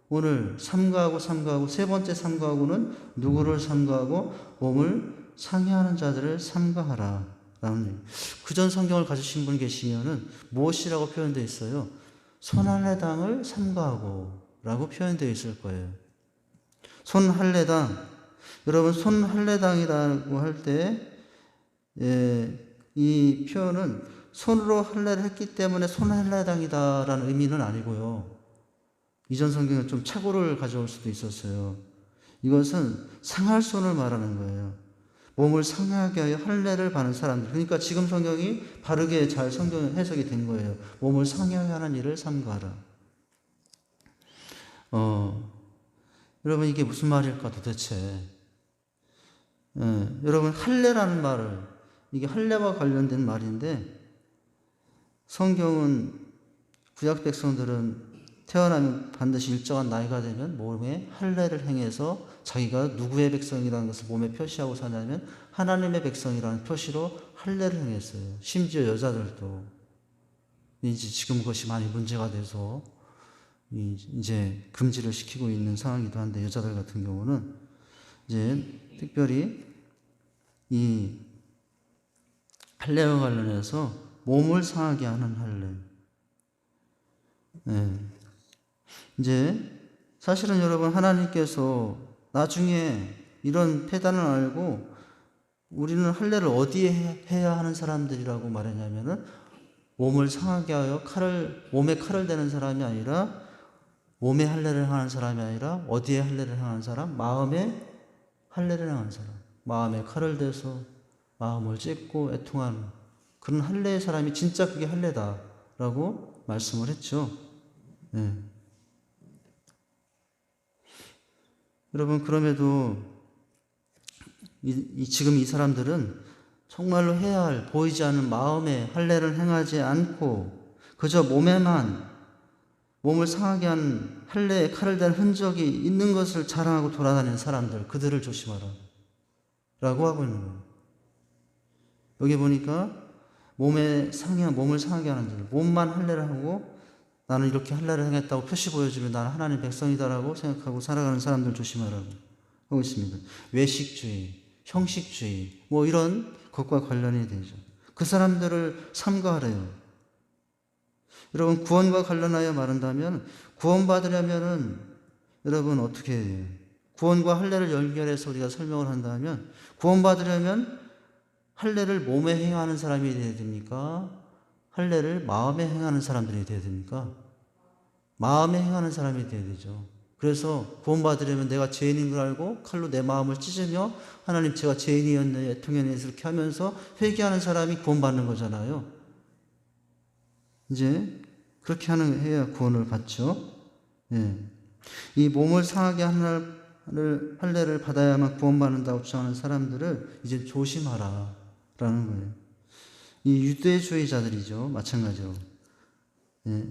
오늘 삼가하고 세 번째 삼가하고는 누구를 삼가하고 몸을 상해하는 자들을 삼가하라 라는 그전 성경을 가지신 분 계시면은 무엇이라고 표현되어 있어요? 손할례당을 삼가하고 라고 표현되어 있을 거예요. 손할례당 여러분 손할례당이라고 할 때 이 표현은 손으로 할례를 했기 때문에 손할례당이다라는 의미는 아니고요. 이전 성경은 좀 착오를 가져올 수도 있었어요. 이것은 상할 손을 말하는 거예요. 몸을 상하게 하여 할례를 받는 사람들. 그러니까 지금 성경이 바르게 잘 성경 해석이 된 거예요. 몸을 상하게 하는 일을 삼가하라. 여러분 이게 무슨 말일까 도대체? 여러분 할례라는 말을 이게 할례와 관련된 말인데 성경은 구약 백성들은 태어나면 반드시 일정한 나이가 되면 몸에 할례를 행해서 자기가 누구의 백성이라는 것을 몸에 표시하고 사냐면 하나님의 백성이라는 표시로 할례를 행했어요. 심지어 여자들도. 이제 지금 그것이 많이 문제가 돼서 이제 금지를 시키고 있는 상황이기도 한데, 여자들 같은 경우는 이제 특별히 이 할례와 관련해서 몸을 상하게 하는 할례. 네. 이제 사실은 여러분, 하나님께서 나중에 이런 폐단을 알고 우리는 할례를 어디에 해야 하는 사람들이라고 말했냐면은, 몸을 상하게 하여 몸에 칼을 대는 사람이 아니라, 몸에 할례를 하는 사람이 아니라, 어디에 할례를 하는 사람? 마음에 할례를 하는 사람. 마음에 칼을 대서 마음을 찢고 애통하는 그런 할례의 사람이 진짜 그게 할례다라고 말씀을 했죠. 네. 여러분, 그럼에도 지금 이 사람들은 정말로 해야 할 보이지 않는 마음의 할례를 행하지 않고 그저 몸을 상하게 한 할례에 칼을 댄 흔적이 있는 것을 자랑하고 돌아다니는 사람들, 그들을 조심하라 라고 하고 있는 거예요. 여기 보니까 몸을 상하게 하는 자들, 몸만 할례를 하고 나는 이렇게 할례를 행했다고 표시 보여주면 나는 하나님 백성이다라고 생각하고 살아가는 사람들 조심하라고 하고 있습니다. 외식주의, 형식주의, 이런 것과 관련이 되죠. 그 사람들을 삼가하래요. 여러분, 구원과 관련하여 말한다면, 구원받으려면은 여러분 어떻게 해요? 구원과 할례를 연결해서 우리가 설명을 한다면, 구원받으려면 할례를 몸에 행하는 사람이 되어야 됩니까? 할례를 마음에 행하는 사람들이 되어야 됩니까? 마음에 행하는 사람이 되어야 되죠. 그래서 구원받으려면 내가 죄인인 걸 알고 칼로 내 마음을 찢으며 하나님, 제가 죄인이었네, 애통했네 이렇게 하면서 회개하는 사람이 구원받는 거잖아요. 이제 그렇게 해야 구원을 받죠. 예. 이 몸을 상하게 하는 할례를 받아야만 구원받는다고 주장하는 사람들을 이제 조심하라 라는 거예요. 이 유대주의자들이죠. 마찬가지로. 예.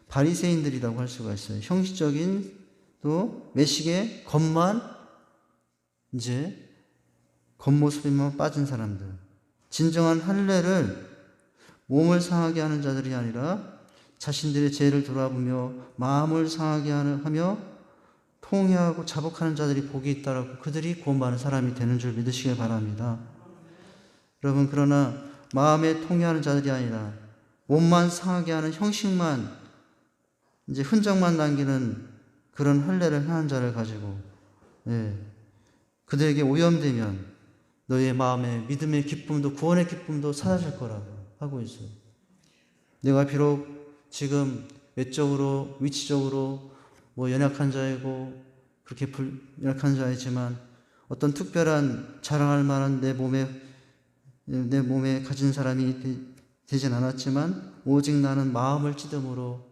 바리새인들이라고 할 수가 있어요. 형식적인 또 외식의 이제 겉모습에만 빠진 사람들. 진정한 할례를 몸을 상하게 하는 자들이 아니라 자신들의 죄를 돌아보며 마음을 상하게 하며 통회하고 자복하는 자들이 복이 있다라고, 그들이 구원받는 사람이 되는 줄 믿으시길 바랍니다. 여러분, 그러나 마음에 통회하는 자들이 아니라 몸만 상하게 하는 형식만, 이제 흔적만 남기는 그런 할례를 하는 자를 가지고 그들에게 오염되면 너의 마음에 믿음의 기쁨도 구원의 기쁨도 사라질 거라고 하고 있어요. 내가 비록 지금 외적으로 위치적으로 연약한 자이고 그렇게 연약한 자이지만 어떤 특별한 자랑할 만한 내 몸에 가진 사람이 되진 않았지만 오직 나는 마음을 찢음으로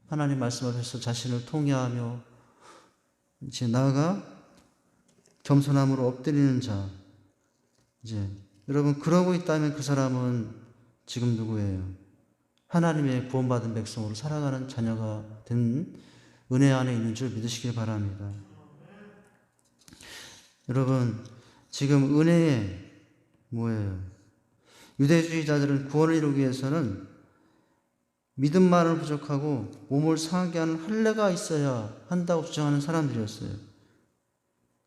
하나님 말씀 앞에서 자신을 통회하며 이제 나아가 겸손함으로 엎드리는 자. 이제 여러분, 그러고 있다면 그 사람은 지금 누구예요? 하나님의 구원받은 백성으로 살아가는 자녀가 된 은혜 안에 있는 줄 믿으시길 바랍니다. 여러분, 지금 은혜에 뭐예요? 유대주의자들은 구원을 이루기 위해서는 믿음만은 부족하고 몸을 상하게 하는 할례가 있어야 한다고 주장하는 사람들이었어요.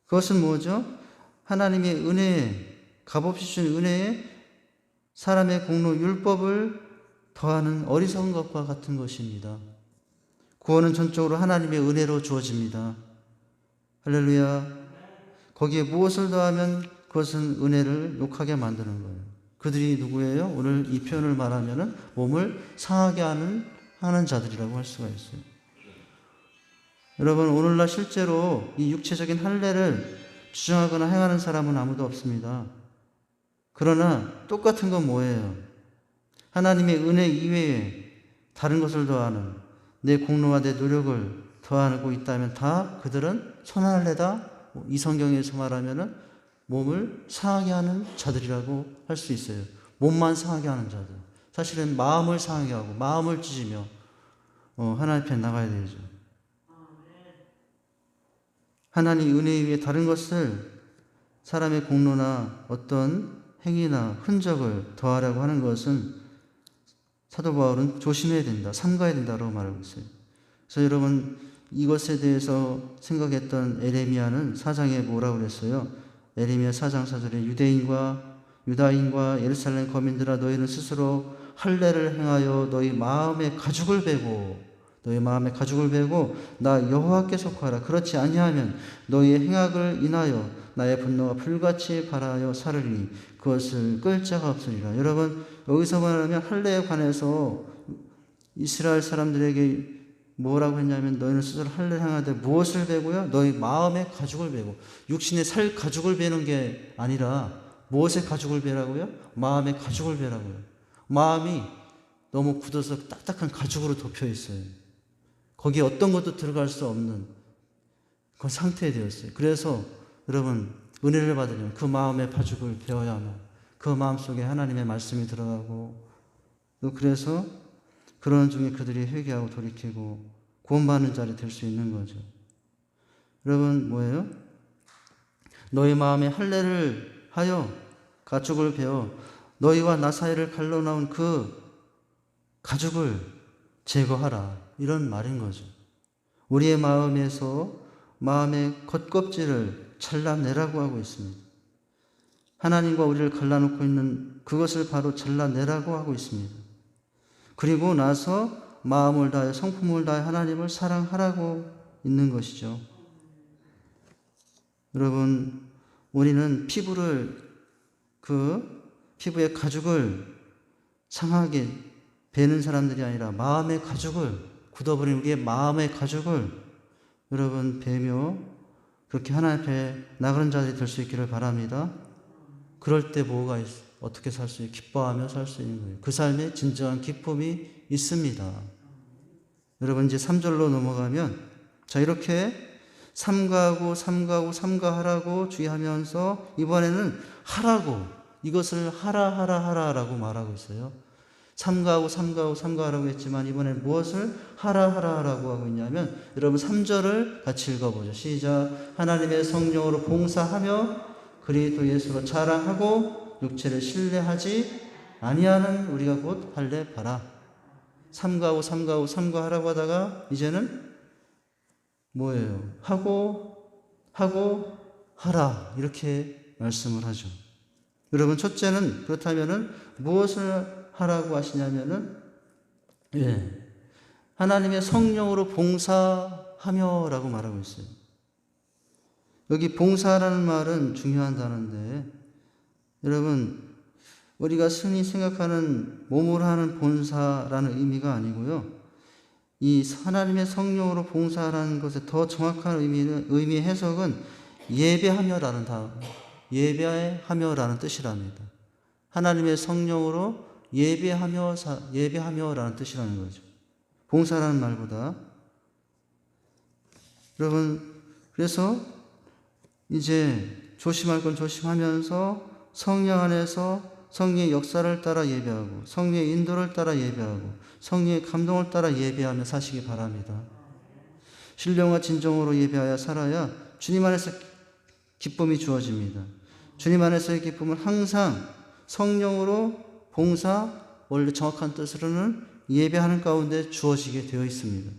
그것은 뭐죠? 하나님의 은혜에, 값없이 주신 은혜에 사람의 공로 율법을 더하는 어리석은 것과 같은 것입니다. 구원은 전적으로 하나님의 은혜로 주어집니다. 할렐루야. 거기에 무엇을 더하면 그것은 은혜를 욕하게 만드는 거예요. 그들이 누구예요? 오늘 이 표현을 말하면은 몸을 상하게 하는 자들이라고 할 수가 있어요. 여러분, 오늘날 실제로 이 육체적인 할례를 주장하거나 행하는 사람은 아무도 없습니다. 그러나 똑같은 건 뭐예요? 하나님의 은혜 이외에 다른 것을 더하는, 내 공로와 내 노력을 더하고 있다면 다 그들은 선한 할례다. 이 성경에서 말하면은 몸을 상하게 하는 자들이라고 할 수 있어요. 몸만 상하게 하는 자들. 사실은 마음을 상하게 하고 마음을 찢으며 하나님 편에 나가야 되죠. 하나님 은혜 위에 다른 것을, 사람의 공로나 어떤 행위나 흔적을 더하려고 하는 것은 사도 바울은 조심해야 된다, 삼가야 된다라고 말하고 있어요. 그래서 여러분 이것에 대해서 생각했던 에레미야는 4장에 뭐라고 그랬어요? 에레미야 4장 4절에 유다인과 예루살렘 거민들아 너희는 스스로 할례를 행하여 너희 마음에 가죽을 베고 나 여호와께 속하라. 그렇지 아니하면 너희의 행악을 인하여 나의 분노가 불같이 발하여 사르리니 그것을 끌 자가 없으리라. 여러분 여기서 말하면 할례에 관해서 이스라엘 사람들에게 뭐라고 했냐면 너희는 스스로 할례를 행하되 무엇을 베고요? 너희 마음의 가죽을 베고. 육신의 살 가죽을 베는 게 아니라 무엇의 가죽을 베라고요? 마음의 가죽을 베라고요. 마음이 너무 굳어서 딱딱한 가죽으로 덮여 있어요. 거기에 어떤 것도 들어갈 수 없는 그런 상태에 되었어요. 그래서 여러분 은혜를 받으려면 그 마음의 가죽을 베어야만 그 마음속에 하나님의 말씀이 들어가고 또 그래서 그러는 중에 그들이 회개하고 돌이키고 구원받는 자리 될 수 있는 거죠. 여러분 뭐예요? 너희 마음에 할례를 하여 가죽을 베어 너희와 나 사이를 갈라놓은 그 가죽을 제거하라. 이런 말인 거죠. 우리의 마음에서 마음의 겉껍질을 잘라내라고 하고 있습니다. 하나님과 우리를 갈라놓고 있는 그것을 바로 잘라내라고 하고 있습니다. 그리고 나서 마음을 다해 성품을 다해 하나님을 사랑하라고 있는 것이죠. 여러분 우리는 피부의 가죽을 상하게 베는 사람들이 아니라 마음의 가죽을 굳어버린 우리의 마음의 가죽을 여러분 베며 그렇게 하나님 앞에 나가는 자들이 될 수 있기를 바랍니다. 그럴 때 어떻게 살 수 있어요? 기뻐하며 살 수 있는 거예요. 그 삶에 진정한 기쁨이 있습니다. 여러분 이제 3절로 넘어가면 자 이렇게 삼가하라고 주의하면서 이번에는 하라고 이것을 하라라고 말하고 있어요. 삼가하라고 했지만 이번엔 무엇을 하라라고 하고 있냐면 여러분 3절을 같이 읽어보죠. 시작. 하나님의 성령으로 봉사하며 그리스도 예수로 자랑하고 육체를 신뢰하지 아니하는 우리가 곧 할례 바라. 삼가하라고 하다가 이제는 뭐예요? 하고 하라 이렇게 말씀을 하죠. 여러분 첫째는 그렇다면은 무엇을 하라고 하시냐면은 하나님의 성령으로 봉사하며라고 말하고 있어요. 여기 봉사라는 말은 중요한 단어인데 여러분 우리가 흔히 생각하는 몸으로 하는 봉사라는 의미가 아니고요. 이 하나님의 성령으로 봉사라는 것의 더 정확한 의미의 해석은 예배하며라는 뜻이랍니다. 하나님의 성령으로 예배하며라는 뜻이라는 거죠. 봉사라는 말보다. 여러분, 그래서 이제 조심할 건 조심하면서 성령 안에서 성령의 역사를 따라 예배하고 성령의 인도를 따라 예배하고 성령의 감동을 따라 예배하며 사시기 바랍니다. 신령과 진정으로 예배하여 살아야 주님 안에서 기쁨이 주어집니다. 주님 안에서의 기쁨은 항상 성령으로 원래 정확한 뜻으로는 예배하는 가운데 주어지게 되어 있습니다.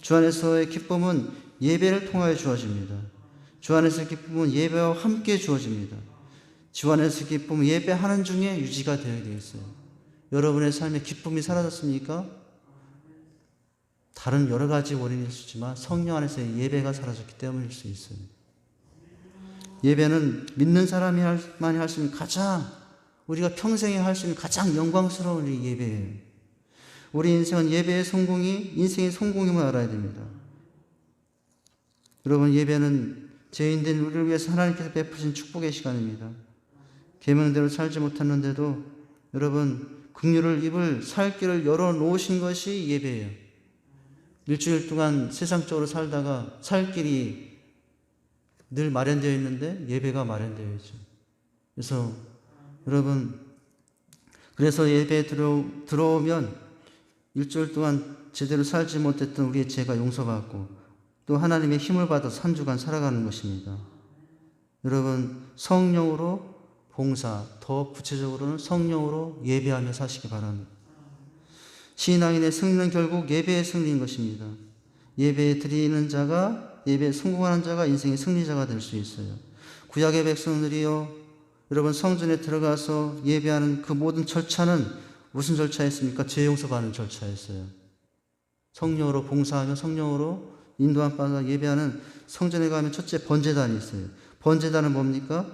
주 안에서의 기쁨은 예배를 통하여 주어집니다. 주 안에서의 기쁨은 예배와 함께 주어집니다. 주 안에서의 기쁨은 예배하는 중에 유지가 되어 있어요. 여러분의 삶에 기쁨이 사라졌습니까? 다른 여러 가지 원인일 수 있지만 성령 안에서의 예배가 사라졌기 때문일 수 있어요. 예배는 믿는 사람만이 할 수 있는 우리가 평생에 할 수 있는 가장 영광스러운 예배예요. 우리 인생은 예배의 인생의 성공임을 알아야 됩니다. 여러분, 예배는 죄인된 우리를 위해서 하나님께서 베푸신 축복의 시간입니다. 계명대로 살지 못했는데도 여러분, 긍휼을 입을 살 길을 열어놓으신 것이 예배예요. 일주일 동안 세상적으로 살다가 살 길이 늘 마련되어 있는데 예배가 마련되어 있죠. 그래서 여러분, 그래서 예배에 들어오면 일주일 동안 제대로 살지 못했던 우리의 죄가 용서받고 또 하나님의 힘을 받아서 한 주간 살아가는 것입니다. 여러분, 성령으로 봉사, 더 구체적으로는 성령으로 예배하며 사시기 바랍니다. 신앙인의 승리는 결국 예배의 승리인 것입니다. 예배 드리는 자가, 예배에 성공하는 자가 인생의 승리자가 될 수 있어요. 구약의 백성들이요, 여러분 성전에 들어가서 예배하는 그 모든 절차는 무슨 절차였습니까? 죄 용서받는 절차였어요. 성령으로 봉사하며 성령으로 인도함 받아 예배하는, 성전에 가면 첫째 번제단이 있어요. 번제단은 뭡니까?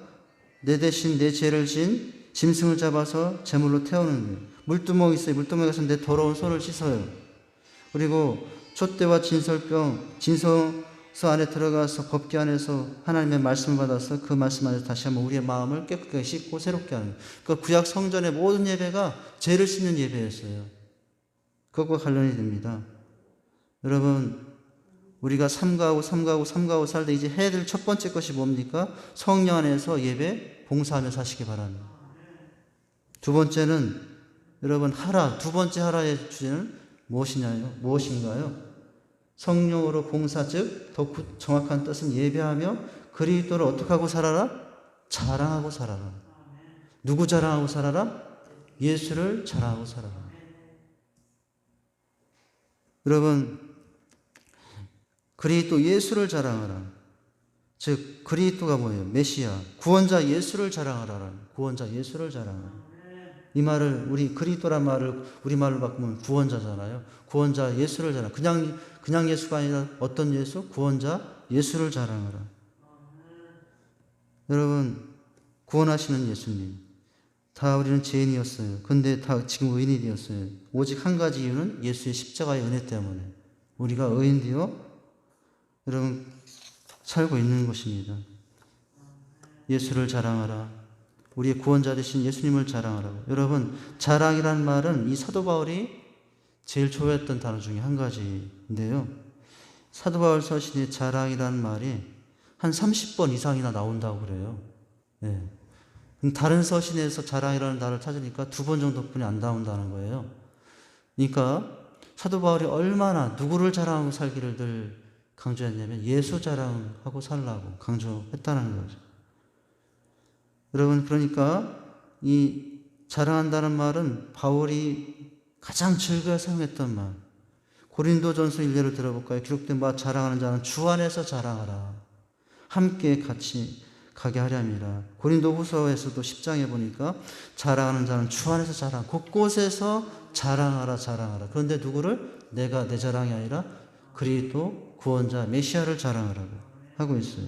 내 대신 내 죄를 진 짐승을 잡아서 제물로 태우는 거예요. 물두멍이 있어요. 물두멍에 가서 내 더러운 손을 씻어요. 그리고 촛대와 진설병, 진성서 안에 들어가서 법궤 안에서 하나님의 말씀을 받아서 그 말씀 안에서 다시 한번 우리의 마음을 깨끗하게 씻고 새롭게 하는 거예요. 그러니까 구약 성전의 모든 예배가 죄를 씻는 예배였어요. 그것과 관련이 됩니다. 여러분, 우리가 삼가하고 살 때 이제 해야 될 첫 번째 것이 뭡니까? 성령 안에서 예배 봉사하며 사시기 바랍니다. 두 번째는, 여러분, 두 번째 하라의 주제는 무엇인가요? 성령으로 봉사, 즉 더 정확한 뜻은 예배하며 그리스도를 어떻게 하고 살아라? 자랑하고 살아라. 누구 자랑하고 살아라? 예수를 자랑하고 살아라. 여러분, 그리스도 예수를 자랑하라. 즉 그리스도가 뭐예요? 메시아, 구원자 예수를 자랑하라. 구원자 예수를 자랑하라. 이 말을, 우리 그리스도란 말을 우리말로 바꾸면 구원자잖아요. 구원자 예수를 자랑. 그냥 예수가 아니라 어떤 예수? 구원자 예수를 자랑하라. 여러분, 구원하시는 예수님, 다 우리는 죄인이었어요. 근데 다 지금 의인이 되었어요. 오직 한 가지 이유는 예수의 십자가의 은혜 때문에 우리가 의인 되어 여러분 살고 있는 것입니다. 예수를 자랑하라. 우리의 구원자 되신 예수님을 자랑하라. 여러분, 자랑이라는 말은 이 사도 바울이 제일 좋아했던 단어 중에 한 가지인데요. 사도 바울 서신에 자랑이라는 말이 한 30번 이상이나 나온다고 그래요. 네. 다른 서신에서 자랑이라는 단어를 찾으니까 2번 정도뿐이 안 나온다는 거예요. 그러니까 사도 바울이 얼마나 누구를 자랑하고 살기를 늘 강조했냐면 예수 자랑하고 살라고 강조했다는 거죠. 여러분, 그러니까 이 자랑한다는 말은 바울이 가장 즐겨 사용했던 말. 고린도전서 1절을 들어볼까요? 기록된 바 자랑하는 자는 주 안에서 자랑하라. 함께 같이 가게 하렴이라. 고린도후서에서도 10장에 보니까 자랑하는 자는 주 안에서 자랑, 곳곳에서 자랑하라. 그런데 누구를? 내가 내 자랑이 아니라 그리스도 구원자 메시아를 자랑하라고 하고 있어요.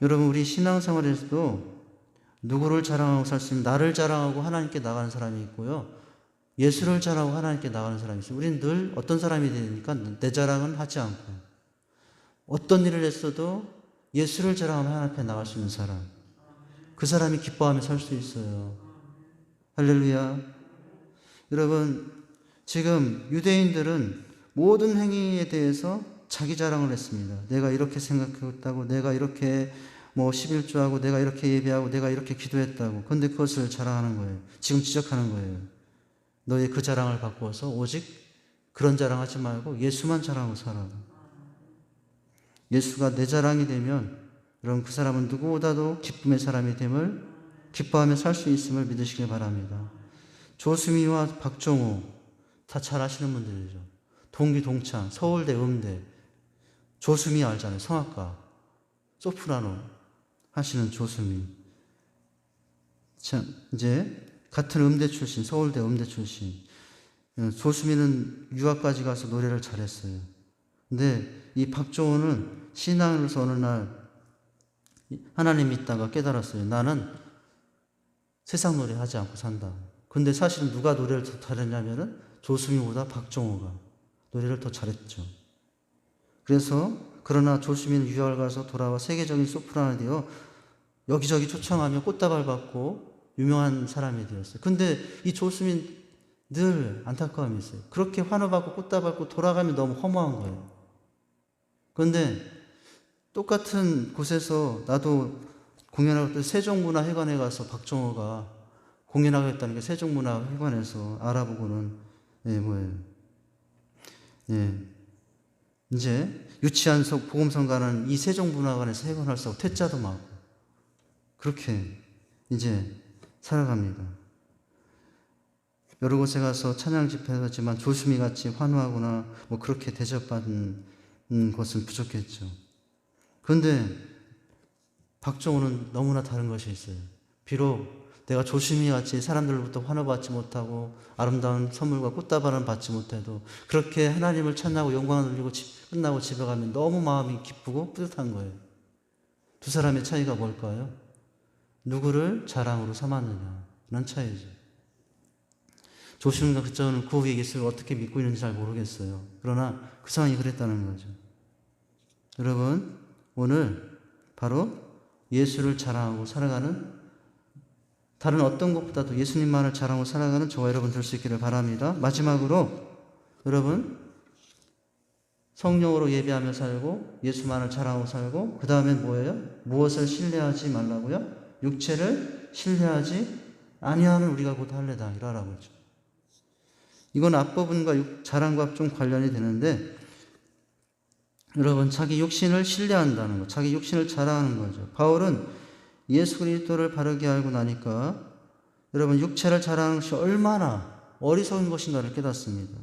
여러분, 우리 신앙생활에서도 누구를 자랑하고 살 수 있는, 나를 자랑하고 하나님께 나가는 사람이 있고요, 예수를 자랑하고 하나님께 나가는 사람이 있어요. 우리는 늘 어떤 사람이 되니까 내 자랑은 하지 않고 어떤 일을 했어도 예수를 자랑하며 하나님 앞에 나갈 수 있는 사람, 그 사람이 기뻐하며 살 수 있어요. 할렐루야. 여러분, 지금 유대인들은 모든 행위에 대해서 자기 자랑을 했습니다. 내가 이렇게 생각했다고, 내가 이렇게 11조하고, 내가 이렇게 예배하고, 내가 이렇게 기도했다고. 그런데 그것을 자랑하는 거예요. 지금 지적하는 거예요. 너의 그 자랑을 바꾸어서 오직 그런 자랑하지 말고 예수만 자랑하고 살아. 예수가 내 자랑이 되면 여러분, 그 사람은 누구보다도 기쁨의 사람이 됨을, 기뻐하며 살 수 있음을 믿으시길 바랍니다. 조수미와 박종호 다 잘 아시는 분들이죠. 동기 동창, 서울대, 음대. 조수미 알잖아요. 성악가, 소프라노 하시는 조수미. 참, 이제 같은 음대 출신, 서울대 음대 출신. 조수미는 유학까지 가서 노래를 잘했어요. 근데 이 박종호는 신앙으로서 어느 날 하나님 믿다가 깨달았어요. 나는 세상 노래 하지 않고 산다. 근데 사실은 누가 노래를 더 잘했냐면은 조수미보다 박종호가 노래를 더 잘했죠. 그래서 그러나 조수미는 유학을 가서 돌아와 세계적인 소프라노 되어 여기저기 초청하며 꽃다발 받고 유명한 사람이 되었어요. 근데 이 조수미는 늘 안타까움이 있어요. 그렇게 환호받고 꽃다발 받고 돌아가면 너무 허무한 거예요. 그런데 똑같은 곳에서 나도 공연하고 때 세종문화회관에 가서 박종호가 공연하겠다는 게 세종문화회관에서 알아보고는 이제 유치한 복음성가는 이 세종문화관에서 회관할 수 없고 퇴짜도 맞고 그렇게 이제 살아갑니다. 여러 곳에 가서 찬양 집회하지만 조수미 같이 환호하거나 뭐 그렇게 대접받는 것은 부족했죠. 그런데 박정호는 너무나 다른 것이 있어요. 비록 내가 조심히 같이 사람들로부터 환호받지 못하고 아름다운 선물과 꽃다발은 받지 못해도 그렇게 하나님을 찬양하고 영광을 돌리고 끝나고 집에 가면 너무 마음이 기쁘고 뿌듯한 거예요. 두 사람의 차이가 뭘까요? 누구를 자랑으로 삼았느냐는 차이죠. 조심과 그쪽은 그 후에 예수를 어떻게 믿고 있는지 잘 모르겠어요. 그러나 그 상황이 그랬다는 거죠. 여러분, 오늘 바로 예수를 자랑하고 살아가는, 다른 어떤 것보다도 예수님만을 자랑하고 살아가는 저와 여러분 될 수 있기를 바랍니다. 마지막으로 여러분, 성령으로 예배하며 살고 예수만을 자랑하고 살고, 그 다음엔 뭐예요? 무엇을 신뢰하지 말라고요? 육체를 신뢰하지 아니하는 우리가 곧 할례다 이라라고 했죠. 이건 앞부분과 자랑과 좀 관련이 되는데, 여러분, 자기 육신을 신뢰한다는 것, 자기 육신을 자랑하는 거죠. 바울은 예수 그리스도를 바르게 알고 나니까 여러분, 육체를 자랑하는 것이 얼마나 어리석은 것인가를 깨닫습니다.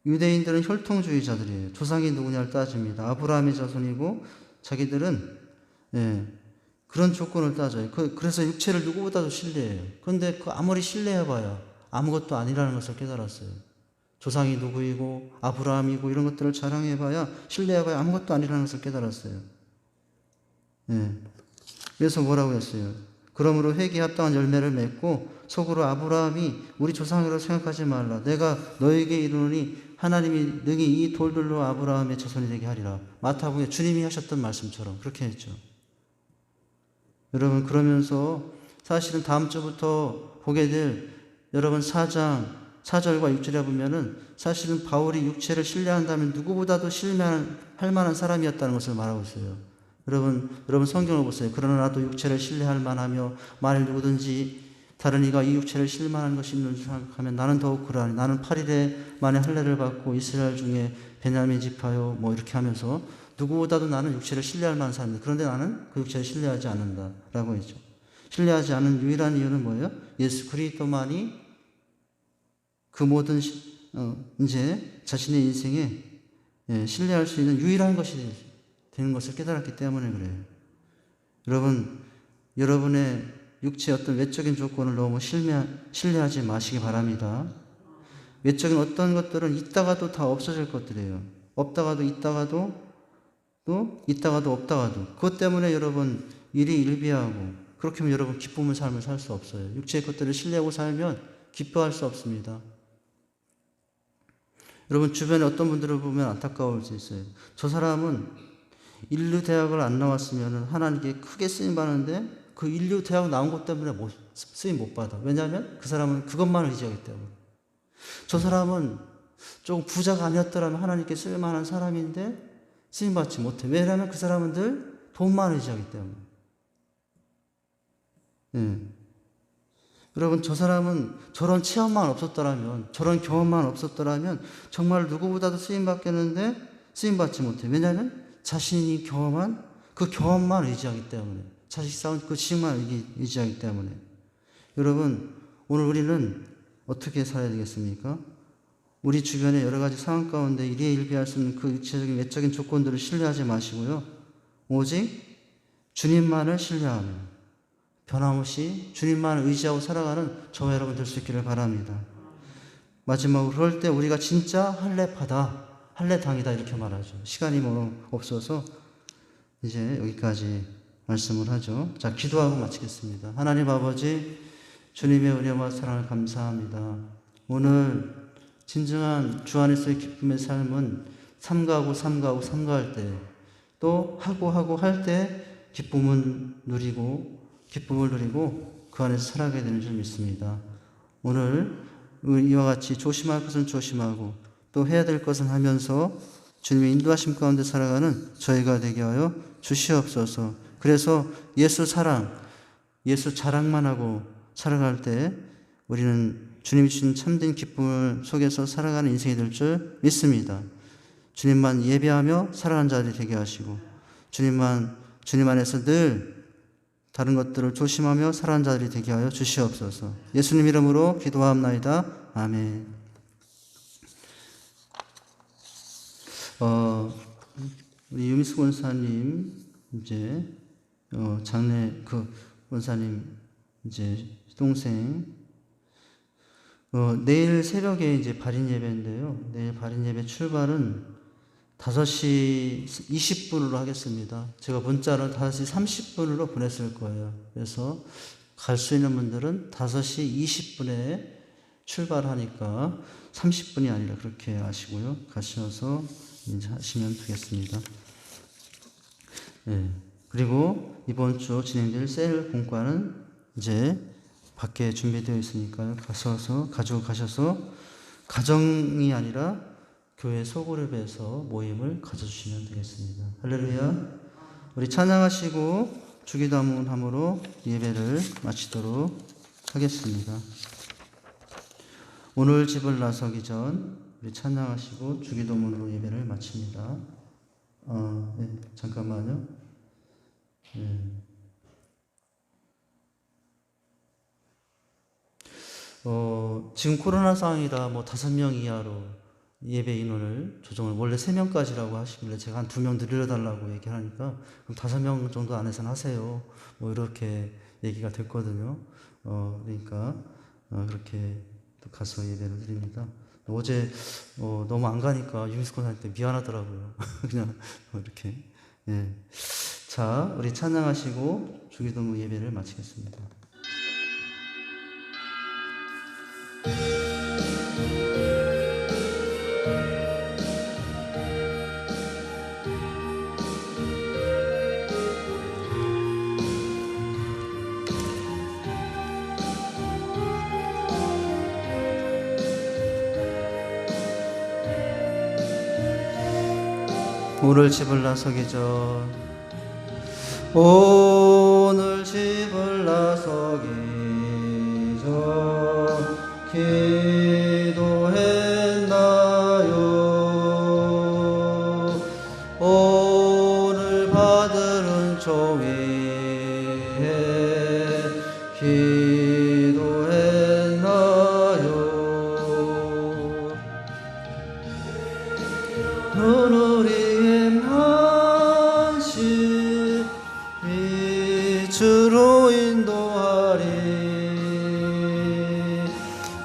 유대인들은 혈통주의자들이에요. 조상이 누구냐를 따집니다. 아브라함의 자손이고 자기들은 그런 조건을 따져요. 그래서 육체를 누구보다도 신뢰해요. 그런데 아무리 신뢰해봐야 아무것도 아니라는 것을 깨달았어요. 조상이 누구이고 아브라함이고 이런 것들을 자랑해봐야, 신뢰해봐야 아무것도 아니라는 것을 깨달았어요. 그래서 뭐라고 했어요? 그러므로 회개에 합당한 열매를 맺고 속으로 아브라함이 우리 조상이라고 생각하지 말라. 내가 너에게 이르노니 하나님이 능히 이 돌들로 아브라함의 자손이 되게 하리라. 마태복음에 주님이 하셨던 말씀처럼 그렇게 했죠. 여러분, 그러면서 사실은 다음 주부터 보게 될 여러분 4장 4절과 6절에 보면은 사실은 바울이 육체를 신뢰한다면 누구보다도 신뢰할 만한 사람이었다는 것을 말하고 있어요. 여러분 성경을 보세요. 그러나 나도 육체를 신뢰할 만하며 만일 누구든지 다른 이가 이 육체를 신뢰할 것이 있는 줄 생각하면 나는 더욱 그러하니 나는 8일에 만에 할례를 받고 이스라엘 중에 베냐민 지파요 뭐 이렇게 하면서 누구보다도 나는 육체를 신뢰할 만한 사람이다. 그런데 나는 그 육체를 신뢰하지 않는다라고 했죠. 신뢰하지 않은 유일한 이유는 뭐예요? 예수 그리스도만이 그 모든 이제 자신의 인생에 신뢰할 수 있는 유일한 것이 되는 것을 깨달았기 때문에 그래요. 여러분, 여러분의 육체의 어떤 외적인 조건을 너무 신뢰하지 마시기 바랍니다. 외적인 어떤 것들은 있다가도 다 없어질 것들이에요. 없다가도 있다가도 또 있다가도 없다가도. 그것 때문에 여러분 일이 일비하고 그렇게 하면 여러분 기쁨의 삶을 살 수 없어요. 육체의 것들을 신뢰하고 살면 기뻐할 수 없습니다. 여러분 주변에 어떤 분들을 보면 안타까울 수 있어요. 저 사람은 인류 대학을 안 나왔으면 하나님께 크게 쓰임 받는데 그 인류 대학 나온 것 때문에 쓰임 못 받아. 왜냐하면 그 사람은 그것만 의지하기 때문에. 저 사람은 조금 부자가 아니었더라면 하나님께 쓸만한 사람인데 쓰임 받지 못해. 왜냐하면 그 사람은 늘 돈만 의지하기 때문에. 여러분, 저 사람은 저런 체험만 없었더라면, 저런 경험만 없었더라면 정말 누구보다도 쓰임 받겠는데 쓰임 받지 못해. 왜냐하면 자신이 경험한 그 경험만 의지하기 때문에, 자식 쌓은 그 지식만 의지하기 때문에. 여러분, 오늘 우리는 어떻게 살아야 되겠습니까? 우리 주변의 여러 가지 상황 가운데 일희일비할 수 있는 그 육체적인 외적인 조건들을 신뢰하지 마시고요. 오직 주님만을 신뢰하며 변함없이 주님만을 의지하고 살아가는 저와 여러분 될 수 있기를 바랍니다. 마지막으로 그럴 때 우리가 진짜 할례파다, 할례당이다 이렇게 말하죠. 시간이 없어서 이제 여기까지 말씀을 하죠. 자, 기도하고 마치겠습니다. 하나님 아버지, 주님의 은혜와 사랑을 감사합니다. 오늘 진정한 주 안에서의 기쁨의 삶은 삼가할 때, 또 하고 할 때 기쁨을 누리고 그 안에서 살아가게 되는 줄 믿습니다. 오늘 이와 같이 조심할 것은 조심하고 또 해야 될 것은 하면서 주님의 인도하심 가운데 살아가는 저희가 되게 하여 주시옵소서. 그래서 예수 자랑만 하고 살아갈 때 우리는 주님이 주신 참된 기쁨을 속에서 살아가는 인생이 될 줄 믿습니다. 주님만 예배하며 살아가는 자들이 되게 하시고 주님 안에서 늘 다른 것들을 조심하며 살아가는 자들이 되게 하여 주시옵소서. 예수님 이름으로 기도하옵나이다. 아멘. 우리 유미스 권사님 이제 장례 권사님 이제 동생 내일 새벽에 이제 발인 예배인데요. 내일 발인 예배 출발은 5시 20분으로 하겠습니다. 제가 문자를 5시 30분으로 보냈을 거예요. 그래서 갈 수 있는 분들은 5시 20분에 출발하니까 30분이 아니라 그렇게 하시고요. 가셔서 이제 하시면 되겠습니다. 네. 그리고 이번 주 진행될 셀 공과는 이제 밖에 준비되어 있으니까요. 가지고 가셔서 가정이 아니라 교회 소그룹에서 모임을 가져주시면 되겠습니다. 할렐루야. 우리 찬양하시고 주기도문함으로 예배를 마치도록 하겠습니다. 오늘 집을 나서기 전 우리 찬양하시고 주기도문으로 예배를 마칩니다. 네, 잠깐만요. 네. 지금 코로나 상황이라 5명 이하로 예배 인원을 조정을 원래 3명까지라고 하시길래 제가 한 2명 늘려달라고 얘기하니까 그럼 5명 정도 안에서는 하세요. 이렇게 얘기가 됐거든요. 그러니까 그렇게 또 가서 예배를 드립니다. 어제 너무 안 가니까 유미스콘한테 미안하더라고요. 그냥 이렇게. 예. 자, 우리 찬양하시고 주기도문 예배를 마치겠습니다. 오늘 집을 나서기 전 오늘 집을 나서기 전 기도했나요? 오늘 받을 은총 위에 기도했나요? 눈우리의 만시 빛으로 인도하리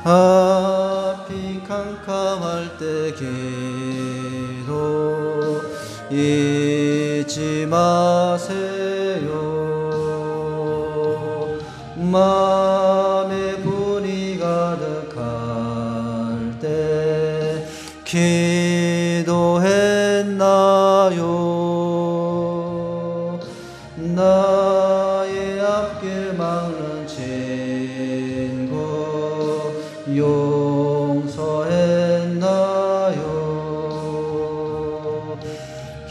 앞이 캄캄할 때 기도 잊지 마세요. 마음에 분이 가득할 때 기도했나요? 나의 앞길 막는 친구 용서했나요?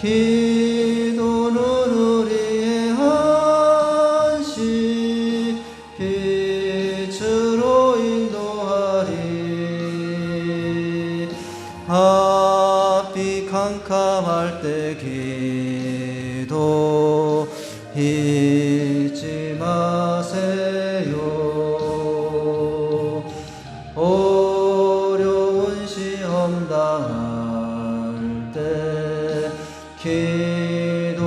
기도는 우리의 한시 빛으로 인도하리 앞이 캄캄할 때 기도 잊지 마세요. 어려운 시험 당할 때 기도했나요?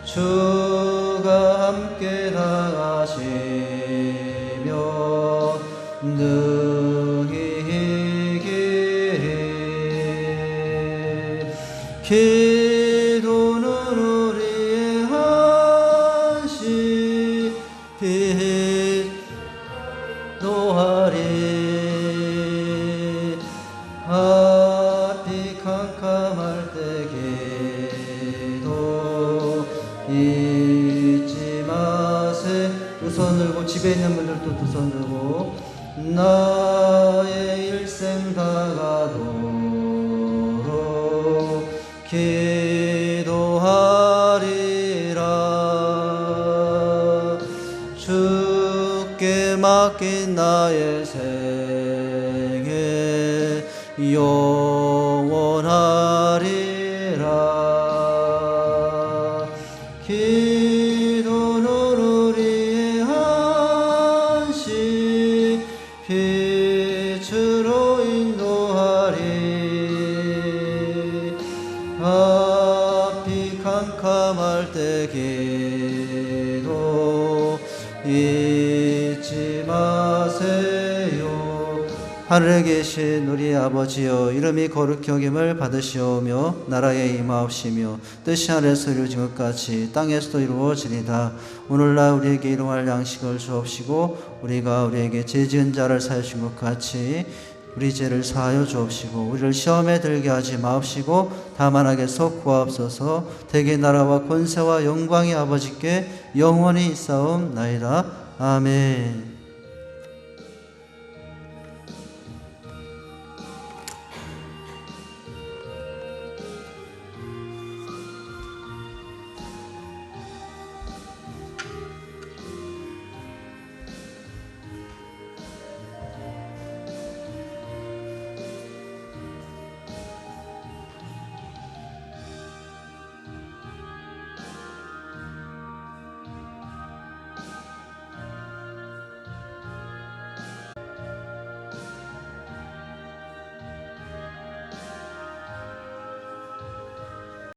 주가 함께 나가시며 능히 이기리 기도는 우리의 한시 빛노하리 앞이 캄캄할 때 기도 잊지 마세. 두 손 들고 집에 있는 분들도 두 손 들고 나의 일생 다가도록 기도하리라. 주께 맡긴 나의 생애 영원하리라. 주로 인도하리. 앞이 캄캄할 때 기도 잊지 마세요. 하늘에 계신 우리 아버지여, 이름이 거룩히 여김을 받으시오며 나라에 임하옵시며 뜻이 하늘에서 이루어진 것 같이 땅에서도 이루어지리다. 오늘날 우리에게 일용할 양식을 주옵시고 우리가 우리에게 죄 지은 자를 사하신 것 같이 우리 죄를 사하여 주옵시고 우리를 시험에 들게 하지 마옵시고 다만 악에서 구하옵소서. 대개 나라와 권세와 영광이 아버지께 영원히 있사옵나이다. 아멘.